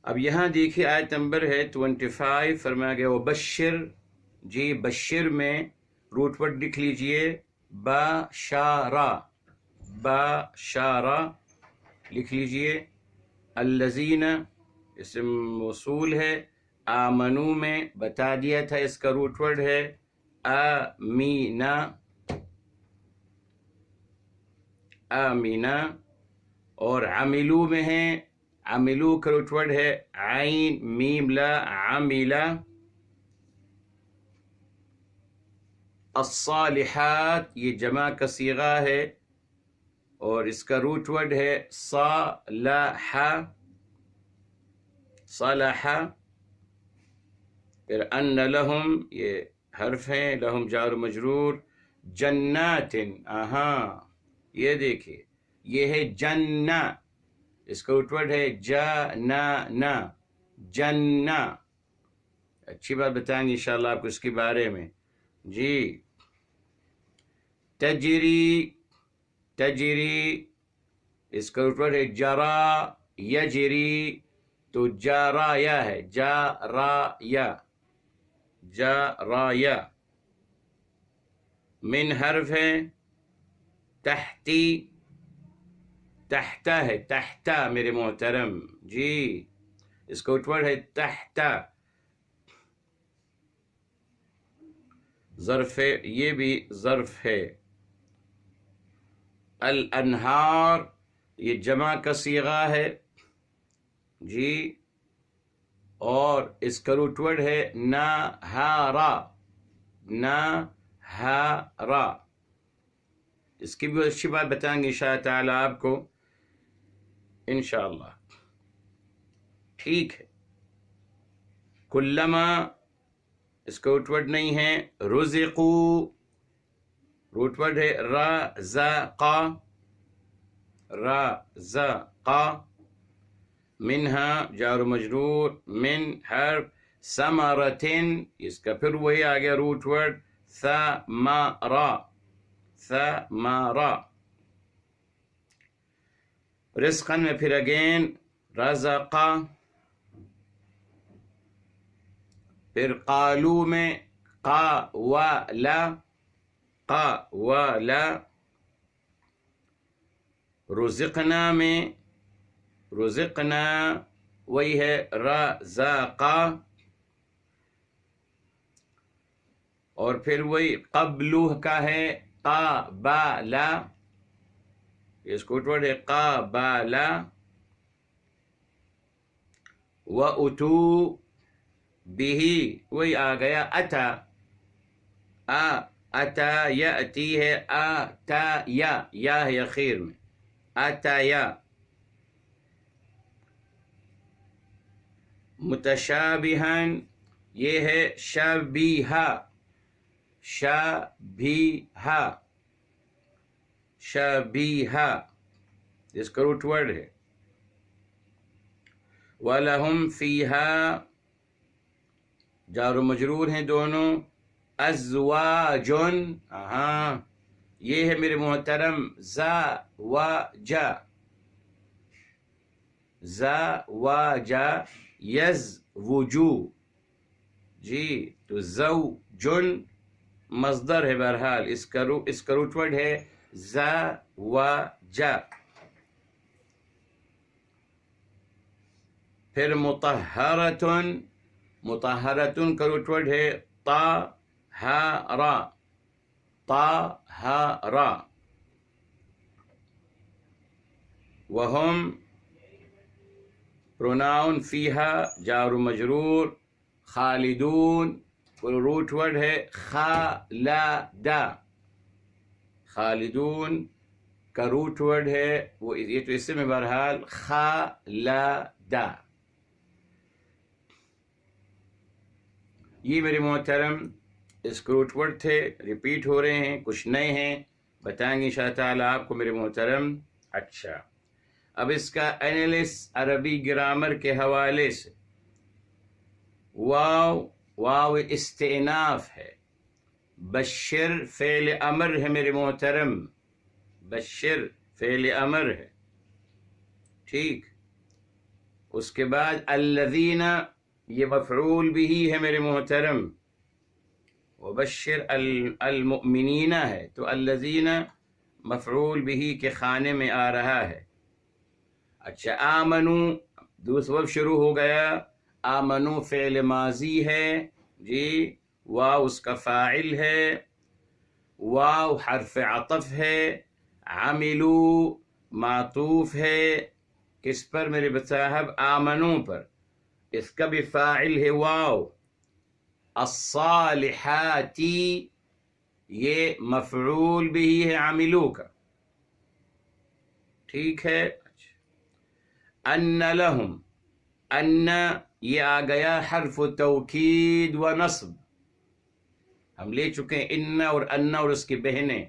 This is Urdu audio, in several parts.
اب یہاں دیکھیے آیت نمبر ہے 25، فرمایا گیا وہ بشر، جی بشر میں روٹ ورڈ لکھ لیجئے بشارہ، بشارہ لکھ لیجئے، الذین اسم موصول ہے، آمنو میں بتا دیا تھا اس کا روٹ ورڈ ہے آمینہ، آمینہ، اور عملو میں ہے، عملو کا روٹ ورڈ ہے عین میم لا عملہ، الصالحات یہ جمع کا صیغہ ہے اور اس کا روٹ ورڈ ہے صالح، صالح، پھر ان لہم یہ حرف ہیں، لہم جار و مجرور، جنات، یہ دیکھیے یہ ہے جنہ، اس کا روٹ ورڈ ہے جنہ، جنہ، اچھی بات بتائیں گے انشاءاللہ آپ کو اس کے بارے میں، جی تجری، تجری، اس کا روٹ ورڈ ہے جرا، یجری، تو جارایا ہے، جارایا، جارایا، من حرف ہے تحتی، تحتا ہے، تحتا میرے محترم، جی اس کا روٹ ورڈ ہے تحتا، ظرف ہے، یہ بھی ظرف ہے، الانہار یہ جمع کا صیغہ ہے، جی اور اس کا روٹ ورڈ ہے نہارا، نہارا، اس کی بھی اچھی بات بتائیں گے انشاءاللہ تعالی آپ کو انشاءاللہ، ٹھیک ہے، کلما اس کا روٹ ورڈ نہیں ہے، رزقو روٹ ورڈ ہے رزقا، رزقا، منہا جار و مجرور، من حرف ثمرتن، اس کا پھر وہی آ گیا روٹ ورڈ ثمرہ، ثمرہ، رزقن میں پھر اگین رزقا، پھر قالو میں قاولا، قاولا، رزقنا میں رزقنا وہی ہے رزقا، اور پھر وہی قبلو کا ہے قابلا، اس کو ورڈ ہے قابلا، وَأُتُو بِهِ وہی آ گیا اتا، اتا یاتی ہے، اتا یا ہے اخیر میں، اتا یا، متشابہن یہ ہے شبیہہ، شبیہہ، شبیہہ، اس کا روٹ ورڈ ہے، وَلَهُمْ فِيهَا جار و مجرور ہیں دونوں، ازواجن، یہ ہے میرے محترم زواجا، زواجا، یزوجو، جی تو زوجن مصدر ہے، بہرحال اس کا روٹ ورڈ ہے زواجا، پھر مطہرتن، مطہرتن کا روٹ ورڈ ہے طاہرا، طاہرا، وہم پروناؤن فیہا جار و مجرور، خالدون روٹ ورڈ ہے خالدا، خالدون کا روٹ ورڈ ہے وہ یہ تو اسم ہے بہرحال خالدا، یہ میرے محترم اس کے روٹ ورڈ تھے، ریپیٹ ہو رہے ہیں، کچھ نئے ہیں، بتائیں گے انشاءاللہ تعالیٰ آپ کو میرے محترم۔ اچھا اب اس کا اینالس عربی گرامر کے حوالے سے، واو استئناف ہے، بشر فعل امر ہے میرے محترم، بشر فعل امر ہے، ٹھیک، اس کے بعد الذین یہ مفعول بھی ہے میرے محترم، وبشر المؤمنین ہے، تو الذین مفعول بھی کے خانے میں آ رہا ہے۔ اچھا آمنو دوسرا شروع ہو گیا، آمنو فعل ماضی ہے جی، واو اس کا فاعل ہے، واو حرف عطف ہے، عملو معطوف ہے، کس پر میرے صاحب؟ آمنو پر، اس کا بھی فاعل ہے واو۔ الصالحاتی یہ مفعول بھی ہے عملو کا، ٹھیک ہے۔ ان لہم، ان یہ آ گیا حرف توکید و نصب، ہم لے چکے ہیں ان اور اس کی بہنیں،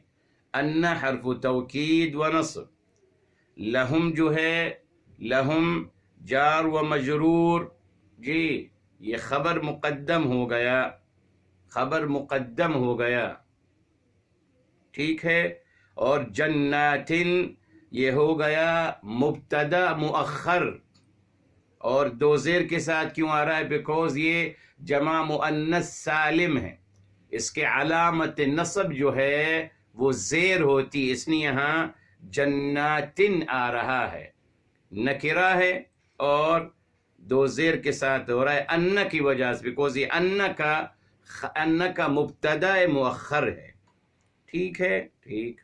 ان حرف توکید و نصب، لہم جو ہے لہم جار و مجرور جی، یہ خبر مقدم ہو گیا، خبر مقدم ہو گیا، ٹھیک ہے۔ اور جناتن یہ ہو گیا مبتدا مؤخر، اور دو زیر کے ساتھ کیوں آ رہا ہے؟ بیکوز یہ جمع مؤنث سالم ہے، اس کے علامت نصب جو ہے وہ زیر ہوتی، اس لیے یہاں جناتن آ رہا ہے، نکرہ ہے اور دو زیر کے ساتھ ہو رہا ہے ان کی وجہ سے، بیکوز یہ ان کا مبتدا مؤخر ہے، ٹھیک ہے، ٹھیک۔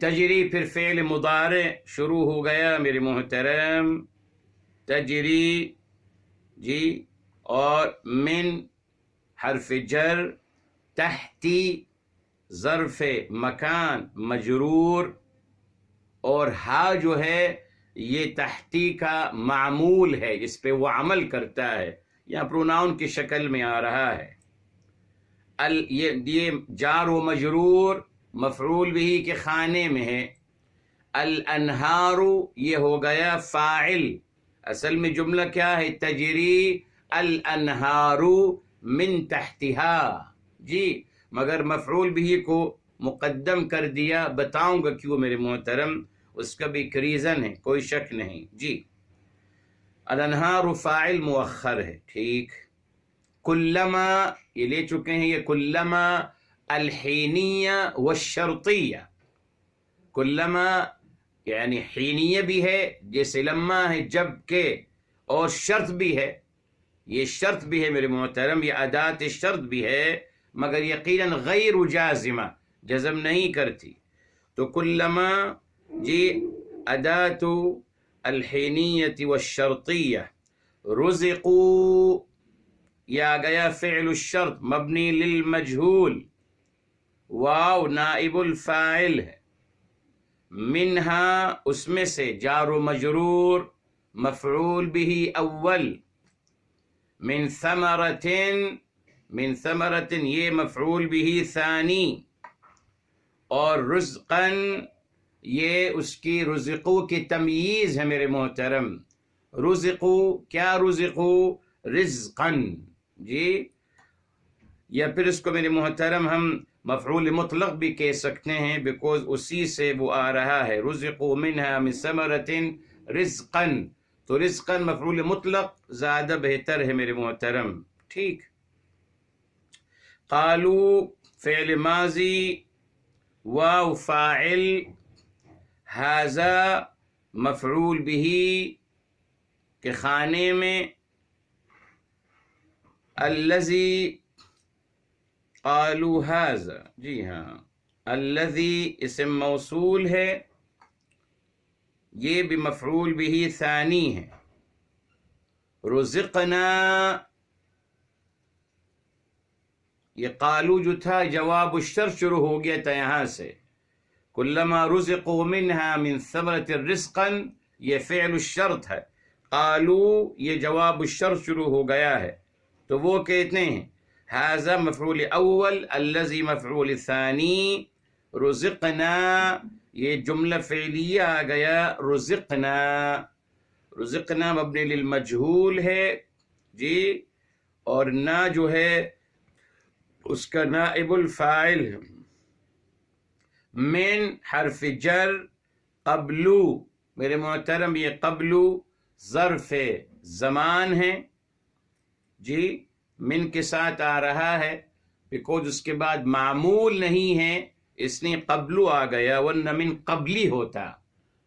تجری پھر فعل مضارع شروع ہو گیا میرے محترم، تجری جی، اور من حرف جر، تحتی ظرف مکان مجرور، اور ہا جو ہے یہ تحتی کا معمول ہے، اس پہ وہ عمل کرتا ہے، یہاں پروناؤن کی شکل میں آ رہا ہے۔ یہ جار و مجرور مفعول بھی کے خانے میں ہے۔ الانہار یہ ہو گیا فاعل، اصل میں جملہ کیا ہے؟ تجری الانہار من تحتها جی، مگر مفعول بھی کو مقدم کر دیا، بتاؤں گا کیوں میرے محترم، اس کا بھی ایک ریزن ہے، کوئی شک نہیں جی۔ الانہار فاعل مؤخر ہے، ٹھیک۔ کلما یہ لے چکے ہیں، یہ کلما الحینیہ والشرطیہ، کلما یعنی حینیہ بھی ہے جیسے لما ہے جب کہ، اور شرط بھی ہے، یہ شرط بھی ہے میرے محترم، یہ ادات شرط بھی ہے، مگر یقیناً غیر جازمہ، جزم نہیں کرتی، تو کلما جی ادات الحینیہ والشرطیہ، رزقوا یہ آ گیا فعل الشرط مبنی للمجہول، واو نائب الفاعل ہے، منہا اس میں سے جار و مجرور مفعول بھی اول، من ثمرتن، من ثمرتن یہ مفعول بھی ثانی، اور رزقن یہ اس کی رزقو کی تمییز ہے میرے محترم، رزقو کیا؟ رزقو رزقن جی، یا پھر اس کو میرے محترم ہم مفعول مطلق بھی کہہ سکتے ہیں، بیکوز اسی سے وہ آ رہا ہے، رزقوا منها من ثمرۃ رزقا، تو رزقا مفعول مطلق زیادہ بہتر ہے میرے محترم، ٹھیک۔ قالو فعل ماضی، واو فاعل، ھذا مفعول بھی کے خانے میں، الذی قالوا ھذا جی ہاں، الذی اسم موصول ہے، یہ بھی مفعول بھی ثانی ہے، رزقنا یہ قالو جو تھا جواب الشرط شروع ہو گیا تھا یہاں سے، کلما رزقوا منها من ثمرۃ رزقا یہ فعل الشرط ہے، قالو یہ جواب الشرط شروع ہو گیا ہے، تو وہ کہتے ہیں ھذا مفعول اول، الذی مفعول ثانی، رزقنا یہ جملہ فعلیہ آ گیا، رزقنا، رزقنا مبنی للمجہول ہے جی، اور نا جو ہے اس کا نائب الفاعل ہے، من حرف جر، قبلو میرے محترم یہ قبلو ظرف زمان ہے جی، من کے ساتھ آ رہا ہے بیکوز اس کے بعد معمول نہیں ہے، اس نے قبلو آ گیا، ورنہ من قبلی ہوتا،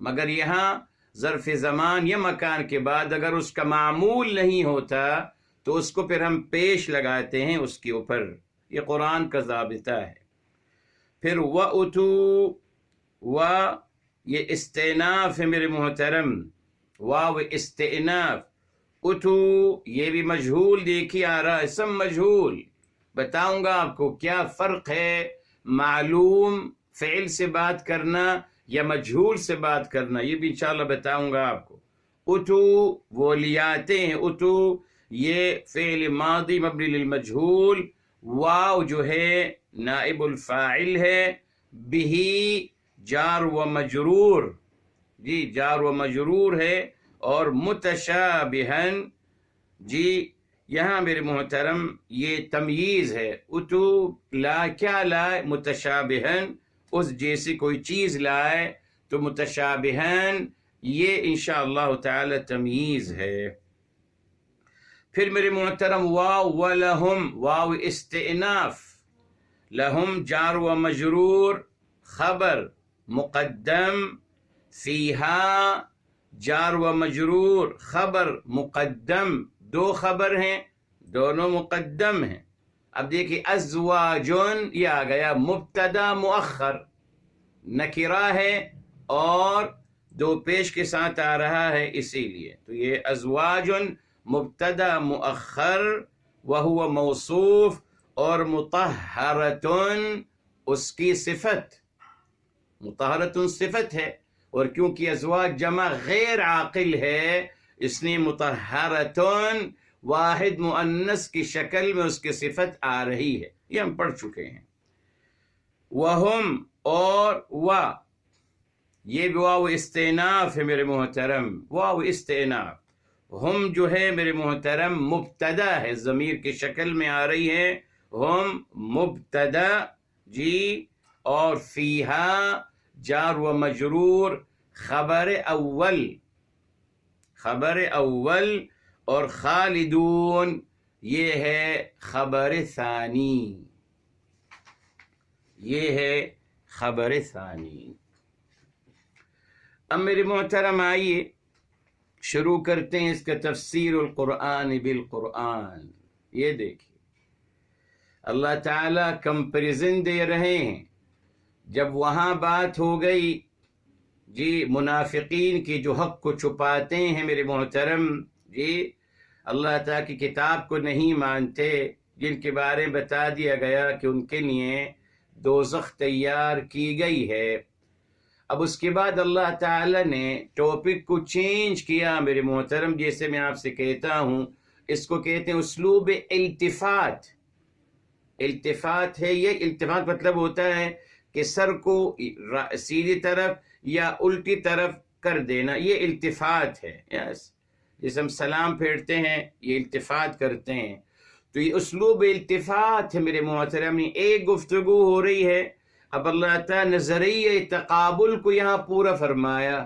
مگر یہاں ظرف زمان یا مکان کے بعد اگر اس کا معمول نہیں ہوتا تو اس کو پھر ہم پیش لگاتے ہیں اس کے اوپر، یہ قرآن کا ضابطہ ہے۔ پھر وَأُتُوا، و یہ استئناف ہے میرے محترم، واو استئناف، اتو یہ بھی مجہول دیکھی آ رہا ہے، سب مجہول۔ بتاؤں گا آپ کو کیا فرق ہے معلوم فعل سے بات کرنا یا مجہول سے بات کرنا، یہ بھی انشاءاللہ بتاؤں گا آپ کو۔ اتو وہ لیاتے ہیں، اتو یہ فعل ماضی مبنی للمجہول، واو جو ہے نائب الفاعل ہے، بہی جار و مجرور، جی جار و مجرور ہے، اور متشابہن، جی یہاں میرے محترم یہ تمییز ہے، اتو لا کیا لائے، متشابہن اس جیسی کوئی چیز لائے تو متشابہن یہ انشاءاللہ تعالی تمییز ہے۔ پھر میرے محترم واو ولہم، واو استئناف، لہم جار و مجرور، خبر مقدم، فیہا جار و مجرور، خبر مقدم، دو خبر ہیں دونوں مقدم ہیں۔ اب دیکھیے ازواجن یہ آ گیا مبتدا مؤخر، نکرہ ہے اور دو پیش کے ساتھ آ رہا ہے، اسی لیے تو یہ ازواجن مبتدا مؤخر وہو موصوف، اور مطہرتن اس کی صفت، مطہرتن صفت ہے، اور کیونکہ ازواج جمع غیر عاقل ہے اس نے مطہرتن واحد مؤنث کی شکل میں اس کی صفت آ رہی ہے، یہ ہم پڑھ چکے ہیں۔ وہم اور یہ بھی واو استئناف ہے میرے محترم، واو استئناف، ہم جو ہے میرے محترم مبتدا ہے، ضمیر کی شکل میں آ رہی ہے، ہم مبتدا جی، اور فیہا جار و مجرور، خبر اول، خبر اول، اور خالدون یہ ہے خبر ثانی، یہ ہے خبر ثانی۔ اب میرے محترم آئیے شروع کرتے ہیں اس کا تفسیر القرآن بالقرآن۔ یہ دیکھیے اللہ تعالیٰ کمپریزن دے رہے ہیں، جب وہاں بات ہو گئی جی منافقین کی جو حق کو چھپاتے ہیں میرے محترم، جی اللہ تعالیٰ کی کتاب کو نہیں مانتے، جن کے بارے میں بتا دیا گیا کہ ان کے لیے دوزخ تیار کی گئی ہے۔ اب اس کے بعد اللہ تعالیٰ نے ٹاپک کو چینج کیا میرے محترم، جیسے میں آپ سے کہتا ہوں اس کو کہتے ہیں اسلوب التفات۔ التفات ہے، یہ التفات مطلب ہوتا ہے کہ سر کو سیدھی طرف یا الٹی طرف کر دینا، یہ التفات ہے، یس، جیسے ہم سلام پھیرتے ہیں یہ التفات کرتے ہیں، تو یہ اسلوب التفات ہے میرے محترم۔ ایک گفتگو ہو رہی ہے، اب اللہ تعالیٰ نظریہ تقابل کو یہاں پورا فرمایا،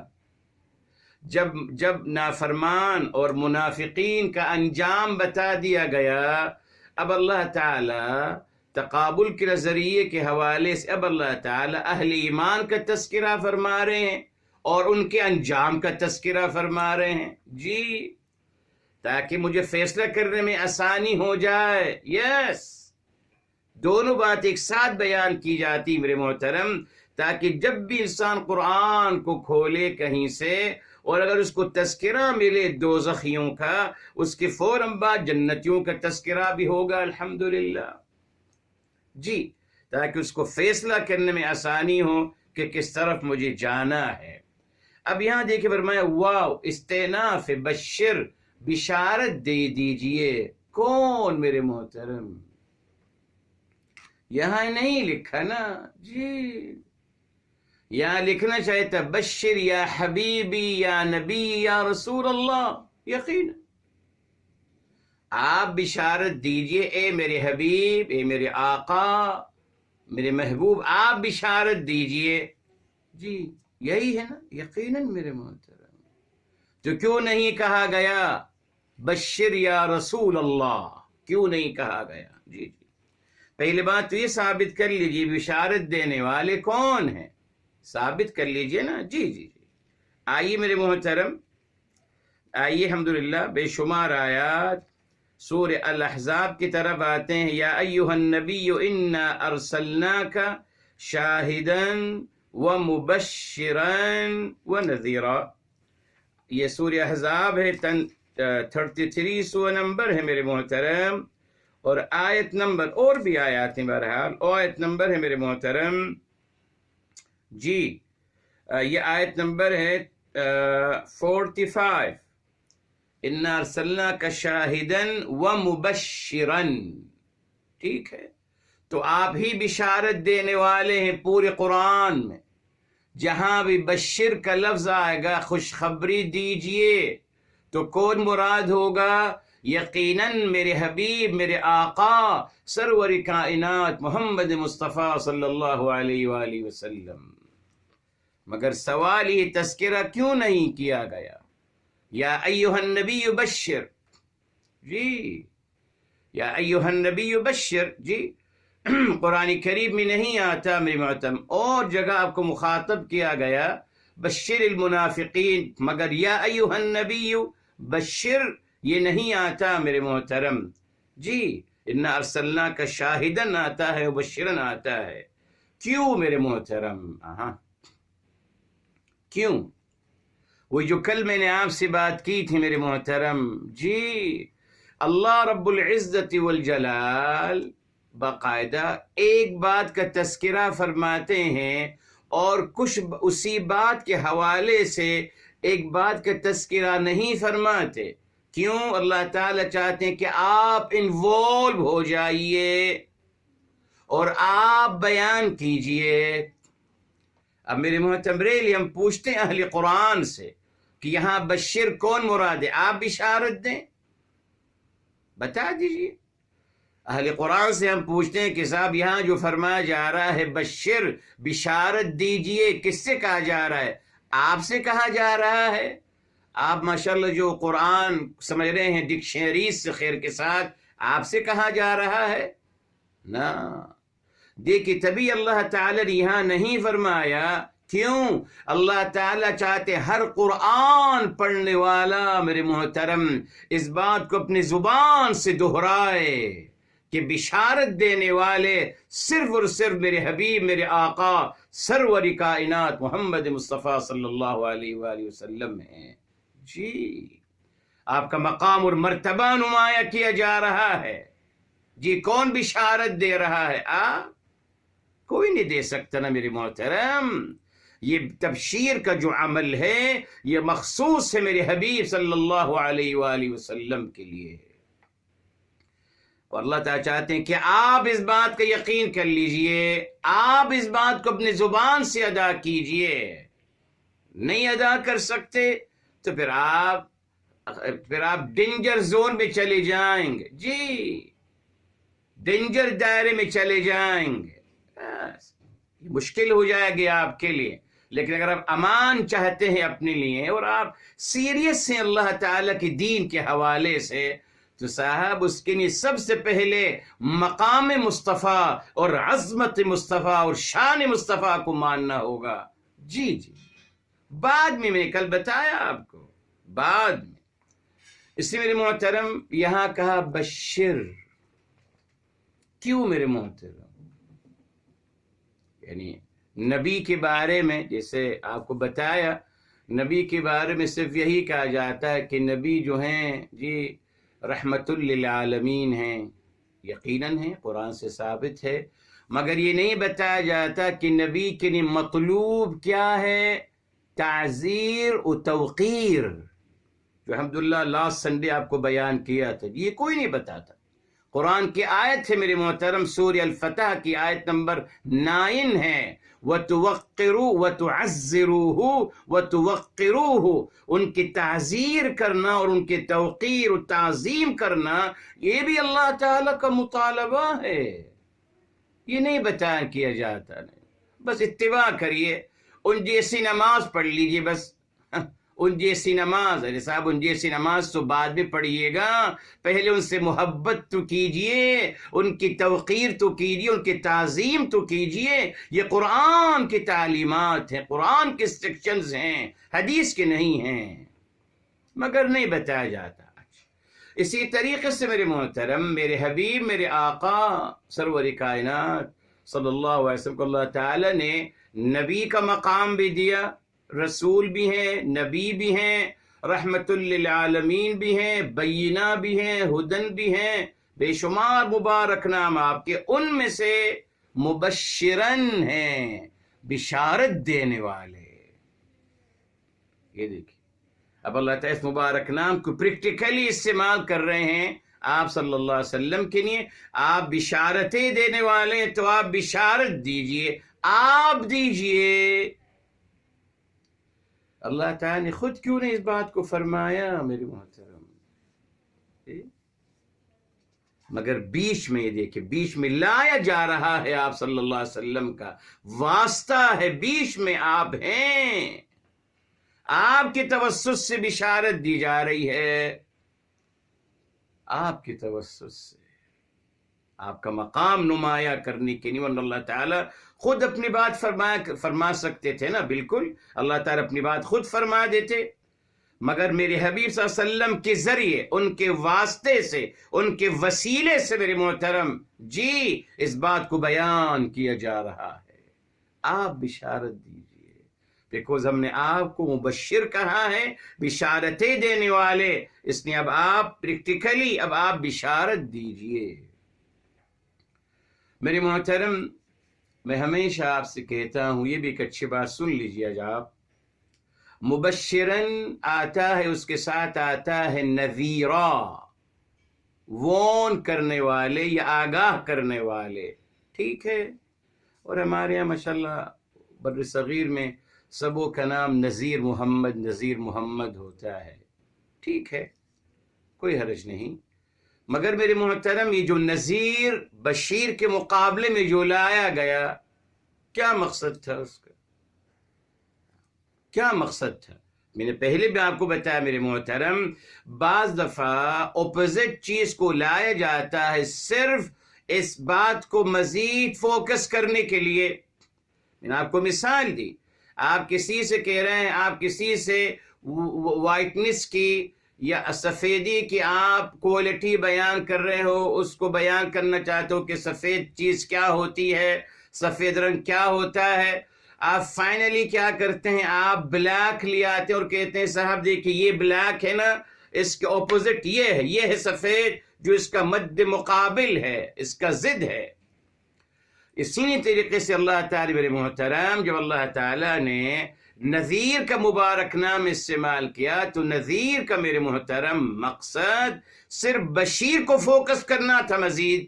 جب نافرمان اور منافقین کا انجام بتا دیا گیا، اب اللہ تعالیٰ تقابل کے نظریے کے حوالے سے اب اللہ تعالیٰ اہل ایمان کا تذکرہ فرما رہے ہیں اور ان کے انجام کا تذکرہ فرما رہے ہیں، جی تاکہ مجھے فیصلہ کرنے میں آسانی ہو جائے، یس، دونوں بات ایک ساتھ بیان کی جاتی میرے محترم، تاکہ جب بھی انسان قرآن کو کھولے کہیں سے اور اگر اس کو تذکرہ ملے دوزخیوں کا، اس کے فوراً بعد جنتیوں کا تذکرہ بھی ہوگا الحمدللہ، جی تاکہ اس کو فیصلہ کرنے میں آسانی ہو کہ کس طرف مجھے جانا ہے۔ اب یہاں دیکھیں فرمایا واو استئناف، بشر بشارت دے دیجئے، کون میرے محترم؟ یہاں نہیں لکھا نا جی، یہاں لکھنا چاہیے بشر یا حبیبی یا نبی یا رسول اللہ، یقین آپ بشارت دیجئے، اے میرے حبیب، اے میرے آقا، میرے محبوب، آپ بشارت دیجئے، جی یہی ہے نا، یقیناً میرے محترم۔ تو کیوں نہیں کہا گیا بشر یا رسول اللہ؟ کیوں نہیں کہا گیا؟ جی جی، پہلی بات تو یہ ثابت کر لیجیے بشارت دینے والے کون ہیں، ثابت کر لیجیے نا۔ جی جی جی، آئیے میرے محترم، آئیے الحمدللہ بے شمار آیات سورہ الاحزاب کی طرف آتے ہیں۔ یا ایھا النبی انا ارسلناک شاہدا ومبشرا ونذیرا، یہ سورہ احزاب ہے، 33 نمبر ہے میرے محترم، اور آیت نمبر، اور بھی آیات ہیں بہرحال، آیت نمبر ہے میرے محترم جی، یہ آیت نمبر ہے 45، انا ارسلناک شاہدا ومبشرا، ٹھیک ہے؟ تو آپ ہی بشارت دینے والے ہیں پورے قرآن میں، جہاں بھی بشر کا لفظ آئے گا خوشخبری دیجئے، تو کون مراد ہوگا؟ یقیناً میرے حبیب، میرے آقا، سرور کائنات محمد مصطفیٰ صلی اللہ علیہ وآلہ وسلم۔ مگر سوال یہ تذکرہ کیوں نہیں کیا گیا؟ یا ایھا النبی بشر، جی یا ایھا النبی بشر، جی قرآن کریم میں نہیں آتا میرے محترم، اور جگہ آپ کو مخاطب کیا گیا بشر المنافقین، مگر یا ایھا النبی بشر یہ نہیں آتا میرے محترم جی، انا ارسلناک شاہدن آتا ہے، وبشرن آتا ہے۔ کیوں میرے محترم؟ کیوں؟ وہ جو کل میں نے آپ سے بات کی تھی میرے محترم جی، اللہ رب العزت والجلال باقاعدہ ایک بات کا تذکرہ فرماتے ہیں، اور کچھ اسی بات کے حوالے سے ایک بات کا تذکرہ نہیں فرماتے۔ کیوں؟ اللہ تعالیٰ چاہتے ہیں کہ آپ انوالو ہو جائیے اور آپ بیان کیجئے۔ اب میرے محترم ریلی ہم پوچھتے ہیں اہل قرآن سے کہ یہاں بشر کون مراد ہے؟ آپ بشارت دیں، بتا دیجئے۔ اہل قرآن سے ہم پوچھتے ہیں کہ صاحب یہاں جو فرمایا جا رہا ہے بشر، بشارت دیجئے، کس سے کہا جا رہا ہے؟ آپ سے کہا جا رہا ہے؟ آپ ماشاءاللہ جو قرآن سمجھ رہے ہیں ڈکشنریز سے خیر کے ساتھ، آپ سے کہا جا رہا ہے؟ نا، دیکھیں تبھی اللہ تعالیٰ نے یہاں نہیں فرمایا۔ کیوں؟ اللہ تعالیٰ چاہتے ہر قرآن پڑھنے والا میرے محترم اس بات کو اپنی زبان سے دہرائے کہ بشارت دینے والے صرف اور صرف میرے حبیب، میرے آقا، سرور کائنات محمد مصطفیٰ صلی اللہ علیہ وآلہ وسلم ہیں۔ جی، آپ کا مقام اور مرتبہ نمایاں کیا جا رہا ہے۔ جی، کون بشارت دے رہا ہے؟ کوئی نہیں دے سکتا نا میرے محترم۔ یہ تبشیر کا جو عمل ہے یہ مخصوص ہے میرے حبیب صلی اللہ علیہ وآلہ وسلم کے لیے، اور اللہ تعالیٰ چاہتے ہیں کہ آپ اس بات کا یقین کر لیجئے، آپ اس بات کو اپنی زبان سے ادا کیجئے۔ نہیں ادا کر سکتے تو پھر آپ ڈینجر زون میں چلے جائیں گے، جی ڈینجر دائرے میں چلے جائیں گے، مشکل ہو جائے گی آپ کے لیے۔ لیکن اگر آپ امان چاہتے ہیں اپنے لیے اور آپ سیریس ہیں اللہ تعالیٰ کے دین کے حوالے سے، تو صاحب اس کے لیے سب سے پہلے مقام مصطفیٰ اور عظمت مصطفیٰ اور شان مصطفیٰ کو ماننا ہوگا۔ جی جی، بعد میں نے کل بتایا آپ کو، بعد میں۔ اس لیے میرے محترم یہاں کہا بشر، کیوں میرے محترم؟ یعنی نبی کے بارے میں جیسے آپ کو بتایا، نبی کے بارے میں صرف یہی کہا جاتا ہے کہ نبی جو ہیں جی رحمت للعالمین ہیں، یقیناً ہیں، قرآن سے ثابت ہے، مگر یہ نہیں بتایا جاتا کہ نبی کے لیے مطلوب کیا ہے، تعزیر و توقیر، جو الحمدللہ لاسٹ سنڈے آپ کو بیان کیا تھا، یہ کوئی نہیں بتاتا۔ قرآن کی آیت ہے میرے محترم، سورہ الفتح کی آیت نمبر 9 ہے، وَتُوَقِّرُوا وَتُعَزِّرُوهُ وَتُوَقِّرُوهُ، ان کی تعزیر کرنا اور ان کے توقیر و تعظیم کرنا، یہ بھی اللہ تعالیٰ کا مطالبہ ہے، یہ نہیں بیان کیا جاتا۔ نہیں، بس اتباع کریے، ان جیسی نماز پڑھ لیجئے، بس ان جیسی نماز، ارے صاحب ان جیسی نماز تو بعد میں پڑھیے گا، پہلے ان سے محبت تو کیجئے، ان کی توقیر تو کیجئے، ان کی تعظیم تو کیجئے۔ یہ قرآن کی تعلیمات ہیں، قرآن کے سیکشنز ہیں، حدیث کے نہیں ہیں، مگر نہیں بتایا جاتا۔ اسی طریقے سے میرے محترم، میرے حبیب، میرے آقا سرور کائنات صلی اللہ علیہ وسلم کو اللہ تعالی نے نبی کا مقام بھی دیا، رسول بھی ہیں، نبی بھی ہیں، رحمت للعالمین بھی ہیں، بینہ بھی ہیں، ہدن بھی ہیں، بے شمار مبارک نام آپ کے، ان میں سے مبشرن ہیں، بشارت دینے والے۔ یہ دیکھیں، اب اللہ تعالیٰ اس مبارک نام کو پریکٹیکلی استعمال کر رہے ہیں آپ صلی اللہ علیہ وسلم کے لیے۔ آپ بشارتیں دینے والے ہیں تو آپ بشارت دیجئے، آپ دیجئے۔ اللہ تعالیٰ نے خود کیوں نہیں اس بات کو فرمایا میرے محترم؟ مگر بیچ میں یہ دیکھیں، بیچ میں لایا جا رہا ہے آپ صلی اللہ علیہ وسلم کا واسطہ ہے، بیچ میں آپ ہیں، آپ کے توسط سے بشارت دی جا رہی ہے، آپ کے توسط سے، آپ کا مقام نمایاں کرنے کے لیے۔ ورنہ اللہ تعالیٰ خود اپنی بات فرما سکتے تھے نا، بالکل اللہ تعالیٰ اپنی بات خود فرما دیتے، مگر میرے حبیب صلی اللہ علیہ وسلم کے ذریعے، ان کے واسطے سے، ان کے وسیلے سے میرے محترم جی اس بات کو بیان کیا جا رہا ہے۔ آپ بشارت دیجئے، بیکوز ہم نے آپ کو مبشر کہا ہے، بشارتیں دینے والے، اس نے اب آپ پریکٹیکلی اب آپ بشارت دیجئے۔ میرے محترم، میں ہمیشہ آپ سے کہتا ہوں، یہ بھی ایک اچھی بات سن لیجئے آج آپ، مبشرن آتا ہے، اس کے ساتھ آتا ہے نذیرا، وارن کرنے والے یا آگاہ کرنے والے، ٹھیک ہے؟ اور ہمارے یہاں ماشاءاللہ بر صغیر میں سبوں کا نام نذیر محمد ہوتا ہے، ٹھیک ہے، کوئی حرج نہیں، مگر میرے محترم یہ جو نذیر بشیر کے مقابلے میں جو لایا گیا، کیا مقصد تھا اس کا؟ کیا مقصد تھا؟ میں نے پہلے بھی آپ کو بتایا میرے محترم، بعض دفعہ اپوزٹ چیز کو لایا جاتا ہے صرف اس بات کو مزید فوکس کرنے کے لیے۔ میں نے آپ کو مثال دی، آپ کسی سے کہہ رہے ہیں، آپ کسی سے وائٹنس کی یا سفیدی کی آپ کوالٹی بیان کر رہے ہو، اس کو بیان کرنا چاہتے ہو کہ سفید چیز کیا ہوتی ہے، سفید رنگ کیا ہوتا ہے، آپ فائنلی کیا کرتے ہیں، آپ بلیک لے آتے اور کہتے ہیں صاحب دیکھیے یہ بلیک ہے نا، اس کے اپوزٹ یہ ہے سفید، جو اس کا مد مقابل ہے، اس کا ضد ہے۔ اسی طریقے سے اللہ تعالیٰ میرے محترم، جب اللہ تعالیٰ نے نذیر کا مبارک نام استعمال کیا تو نذیر کا میرے محترم مقصد صرف بشیر کو فوکس کرنا تھا، مزید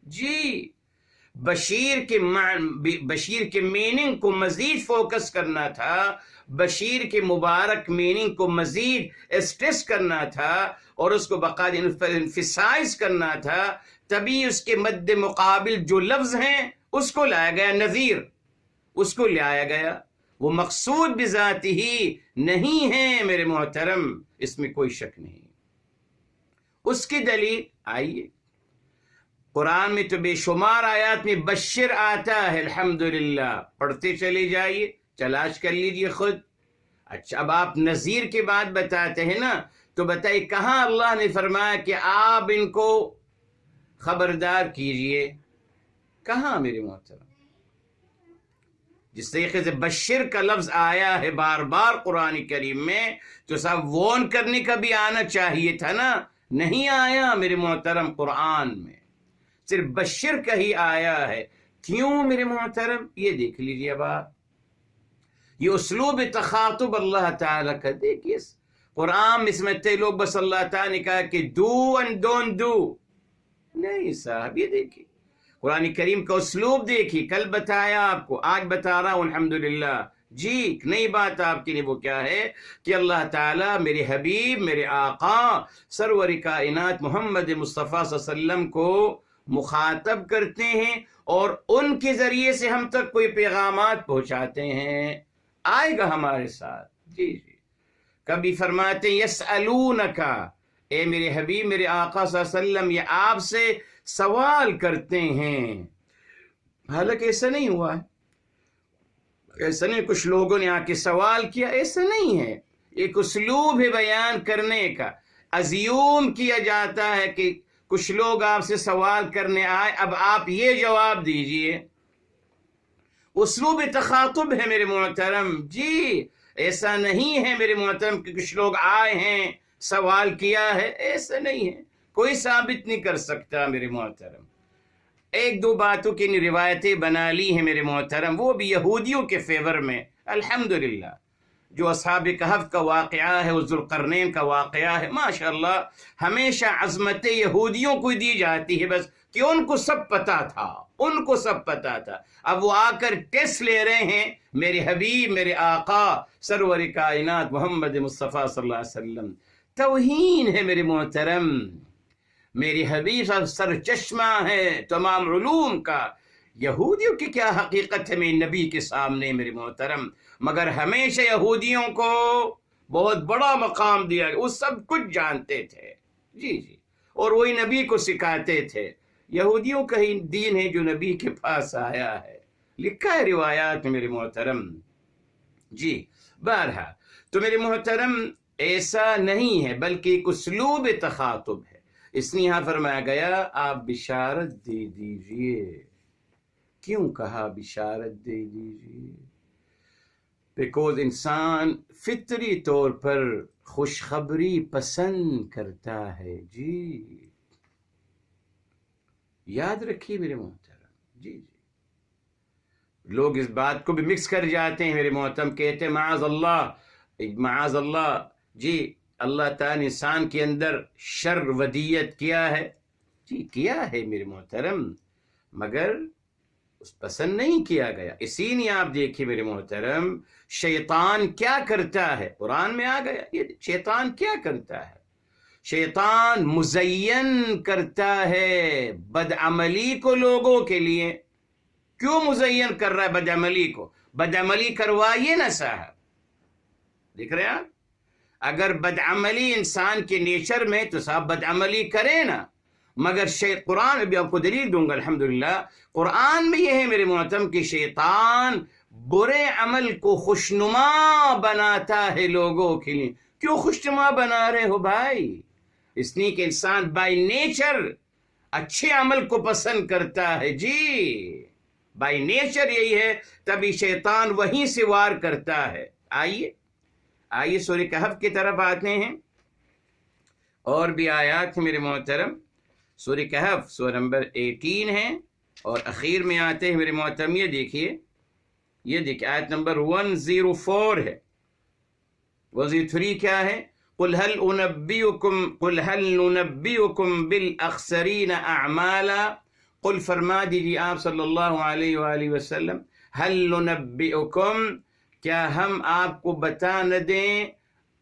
جی بشیر کے میننگ کو مزید فوکس کرنا تھا، بشیر کے مبارک میننگ کو مزید اسٹریس کرنا تھا اور اس کو باقاعدہ انفسائز کرنا تھا، تبھی اس کے مد مقابل جو لفظ ہیں اس کو لایا گیا، نذیر اس کو لایا گیا، وہ مقصود بذات ہی نہیں ہے میرے محترم، اس میں کوئی شک نہیں۔ اس کی دلیل آئیے، قرآن میں تو بے شمار آیات میں بشر آتا ہے، الحمدللہ پڑھتے چلے جائیے، تلاش کر لیجئے خود۔ اچھا، اب آپ نذیر کی بات بتاتے ہیں نا، تو بتائیے کہاں اللہ نے فرمایا کہ آپ ان کو خبردار کیجئے؟ کہاں میرے محترم؟ جس طریقے سے بشر کا لفظ آیا ہے بار بار قرآن کریم میں، تو صاحب وارن کرنے کا بھی آنا چاہیے تھا نا، نہیں آیا میرے محترم قرآن میں، صرف بشر کا ہی آیا ہے۔ کیوں میرے محترم؟ یہ دیکھ لیجیے اب آپ، یہ اسلوب تخاطب اللہ تعالیٰ کا دیکھیے قرآن میں، سمجھتے لوگ بس اللہ تعالیٰ نے کہا کہ ڈو اینڈ ڈونٹ ڈو، نہیں صاحب، یہ دیکھیے قرآن کریم کا اسلوب دیکھیے، کل بتایا آپ کو، آج بتا رہا ہوں الحمدللہ جی۔ نئی بات آپ کے لیے وہ کیا ہے کہ اللہ تعالیٰ میرے حبیب، میرے آقا سرور کائنات محمد مصطفیٰ صلی اللہ علیہ وسلم کو مخاطب کرتے ہیں اور ان کے ذریعے سے ہم تک کوئی پیغامات پہنچاتے ہیں۔ آئے گا ہمارے ساتھ، جی جی کبھی فرماتے یسألونکا، اے میرے حبیب میرے آقا صلی اللہ علیہ وسلم یہ آپ سے سوال کرتے ہیں، حالانکہ ایسا نہیں ہوا ہے، ایسا نہیں کچھ لوگوں نے آ کے سوال کیا، ایسا نہیں ہے، ایک اسلوب ہے بیان کرنے کا، ازیوم کیا جاتا ہے کہ کچھ لوگ آپ سے سوال کرنے آئے، اب آپ یہ جواب دیجئے، اسلوب تخاطب ہے میرے محترم، جی ایسا نہیں ہے میرے محترم کہ کچھ لوگ آئے ہیں سوال کیا ہے، ایسا نہیں ہے، کوئی ثابت نہیں کر سکتا میرے محترم۔ ایک دو باتوں کی روایتیں بنا لی ہیں میرے محترم، وہ بھی یہودیوں کے فیور میں، الحمدللہ، جو اصحاب کہف کا واقعہ ہے، ذوالقرنین کا واقعہ ہے، ماشاءاللہ ہمیشہ عظمت یہودیوں کو دی جاتی ہے، بس کہ ان کو سب پتا تھا، ان کو سب پتا تھا، اب وہ آ کر ٹیسٹ لے رہے ہیں میرے حبیب میرے آقا سرور کائنات محمد مصطفیٰ صلی اللہ علیہ وسلم۔ توہین ہے میرے محترم، میری حبیب صاحب سر چشمہ ہے تمام علوم کا، یہودیوں کی کیا حقیقت ہے میرے نبی کے سامنے میرے محترم، مگر ہمیشہ یہودیوں کو بہت بڑا مقام دیا گیا، وہ سب کچھ جانتے تھے، جی جی، اور وہی نبی کو سکھاتے تھے، یہودیوں کا ہی دین ہے جو نبی کے پاس آیا ہے، لکھا ہے روایات میں میرے محترم، جی بہرحال تو میرے محترم ایسا نہیں ہے بلکہ ایک اسلوب تخاطب ہے، اس نے یہاں فرمایا گیا آپ بشارت دے دیجئے، کیوں کہا بشارت دے دیجئے؟ بیکوز انسان فطری طور پر خوشخبری پسند کرتا ہے، جی یاد رکھیے میرے محترم، جی جی لوگ اس بات کو بھی مکس کر جاتے ہیں میرے محترم، کہتے ہیں معاذ اللہ، جی اللہ تعالیٰ نے انسان کے اندر شر ودیت کیا ہے، جی کیا ہے میرے محترم، مگر اس پسند نہیں کیا گیا، اسی لیے آپ دیکھیے میرے محترم شیطان کیا کرتا ہے، قرآن میں آ گیا یہ شیطان کیا کرتا ہے، شیطان مزین کرتا ہے بدعملی کو لوگوں کے لیے، کیوں مزین کر رہا ہے بدعملی کو؟ بدعملی کروائیے نا صاحب، دیکھ رہے ہیں آپ، اگر بدعملی انسان کے نیچر میں تو صاحب بدعملی کرے نا، مگر قرآن میں بھی آپ کو دلیل دوں گا الحمدللہ، قرآن میں یہ ہے میرے محترم کہ شیطان برے عمل کو خوشنما بناتا ہے لوگوں کے لیے، کیوں خوشنما بنا رہے ہو بھائی؟ اس لیے کہ انسان بائی نیچر اچھے عمل کو پسند کرتا ہے، جی بائی نیچر یہی ہے، تبھی شیطان وہیں سے وار کرتا ہے۔ آئیے سورہ کہف کی طرف آتے ہیں، اور بھی آیات ہیں میرے محترم، سورہ کہف سورہ نمبر 18 ہے، اور اخیر میں آتے ہیں میرے محترم، یہ دیکھیے آیت نمبر 104 ہے، 103 کیا ہے؟ قل هل ننبئكم بالاخسرین اعمالا، قل فرما دیجیے آپ صلی اللہ علیہ وآلہ وسلم، هل ننبئكم، کیا ہم آپ کو بتا نہ دیں،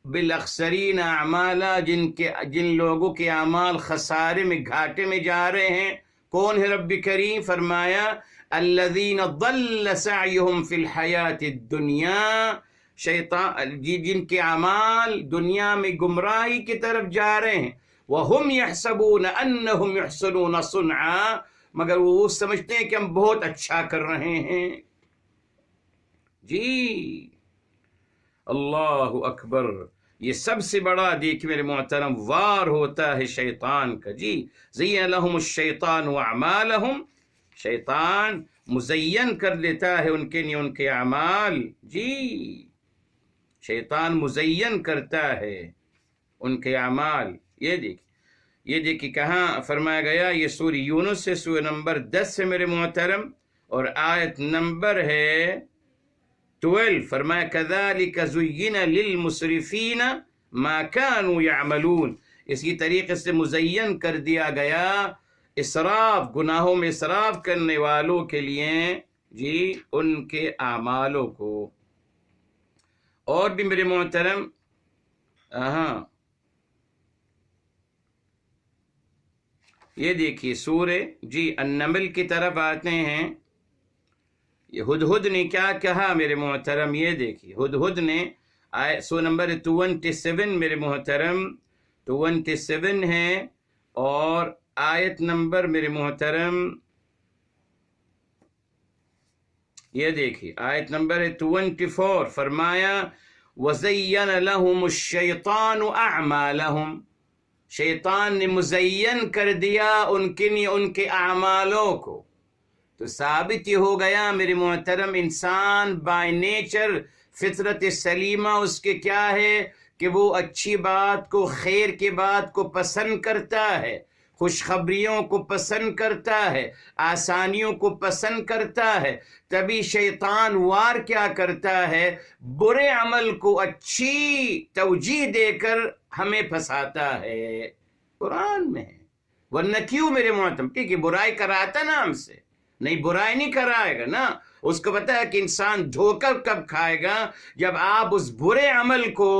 بالاخسرین اعمالا، جن لوگوں کے اعمال خسارے میں گھاٹے میں جا رہے ہیں، کون ہے رب کریم؟ فرمایا الذین ضل سعیہم فی الحیات الدنیا، شیطان جن کے اعمال دنیا میں گمراہی کی طرف جا رہے ہیں، وہم یحسبون انہم یحسنون صنعا، مگر وہ سمجھتے ہیں کہ ہم بہت اچھا کر رہے ہیں، جی اللہ اکبر، یہ سب سے بڑا دیکھ میرے محترم وار ہوتا ہے شیطان کا، جی زین لہم الشیطان اعمالہم، شیطان مزین کر دیتا ہے ان کے لیے ان کے اعمال، جی شیطان مزین کرتا ہے ان کے اعمال، یہ دیکھیں کہاں فرمایا گیا، یہ سورہ یونس سے سورہ نمبر 10 سے میرے محترم، اور آیت نمبر ہے 12، فرمایا کذالک زین للمسرفین ما كانوا يعملون، اسی طریقے سے مزین کر دیا گیا اسراف، گناہوں میں اسراف کرنے والوں کے لیے، جی ان کے اعمالوں کو۔ اور بھی میرے محترم یہ دیکھیے سورہ النمل کی طرف آتے ہیں، یہ ہدہد نے کیا کہا میرے محترم، یہ دیکھیے ہدہد نے سو نمبر 27 میرے محترم، 27 ہے، اور آیت نمبر میرے محترم یہ دیکھیے، آیت نمبر 24، فرمایا وَزَيَّنَ لَهُمُ الشَّيْطَانُ أَعْمَالَهُمْ، شیطان نے مزین کر دیا ان کے اعمالوں کو۔ تو ثابت یہ ہو گیا میرے محترم، انسان بائی نیچر فطرت سلیمہ اس کے کیا ہے کہ وہ اچھی بات کو، خیر کی بات کو پسند کرتا ہے، خوشخبریوں کو پسند کرتا ہے، آسانیوں کو پسند کرتا ہے۔ تبھی شیطان وار کیا کرتا ہے، برے عمل کو اچھی توجیہ دے کر ہمیں پھنساتا ہے۔ قرآن میں ہے، ورنہ کیوں میرے محترم؟ ٹھیک ہے، برائی کراتا نا ہم سے، نہیں برائی نہیں کرائے گا نا، اس کو پتا ہے کہ انسان دھوکہ کب کھائے گا، جب آپ اس برے عمل کو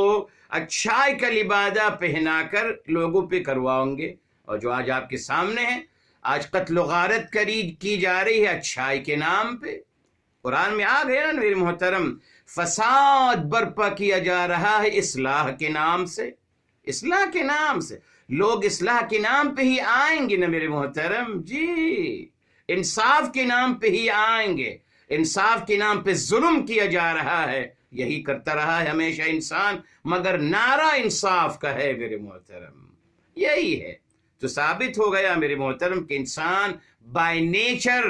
اچھائی کا لبادہ پہنا کر لوگوں پہ کرواؤں گے۔ اور جو آج آپ کے سامنے ہے، آج قتل و غارت کی جا رہی ہے اچھائی کے نام پہ۔ قرآن میں آ گیا نا میرے محترم، فساد برپا کیا جا رہا ہے اصلاح کے نام سے، اصلاح کے نام سے۔ لوگ اصلاح کے نام پہ ہی آئیں گے نا میرے محترم، جی انصاف کے نام پہ ہی آئیں گے۔ انصاف کے نام پہ ظلم کیا جا رہا ہے، یہی کرتا رہا ہے ہمیشہ انسان، مگر نعرہ انصاف کا ہے میرے محترم، یہی ہے۔ تو ثابت ہو گیا میرے محترم کہ انسان بائی نیچر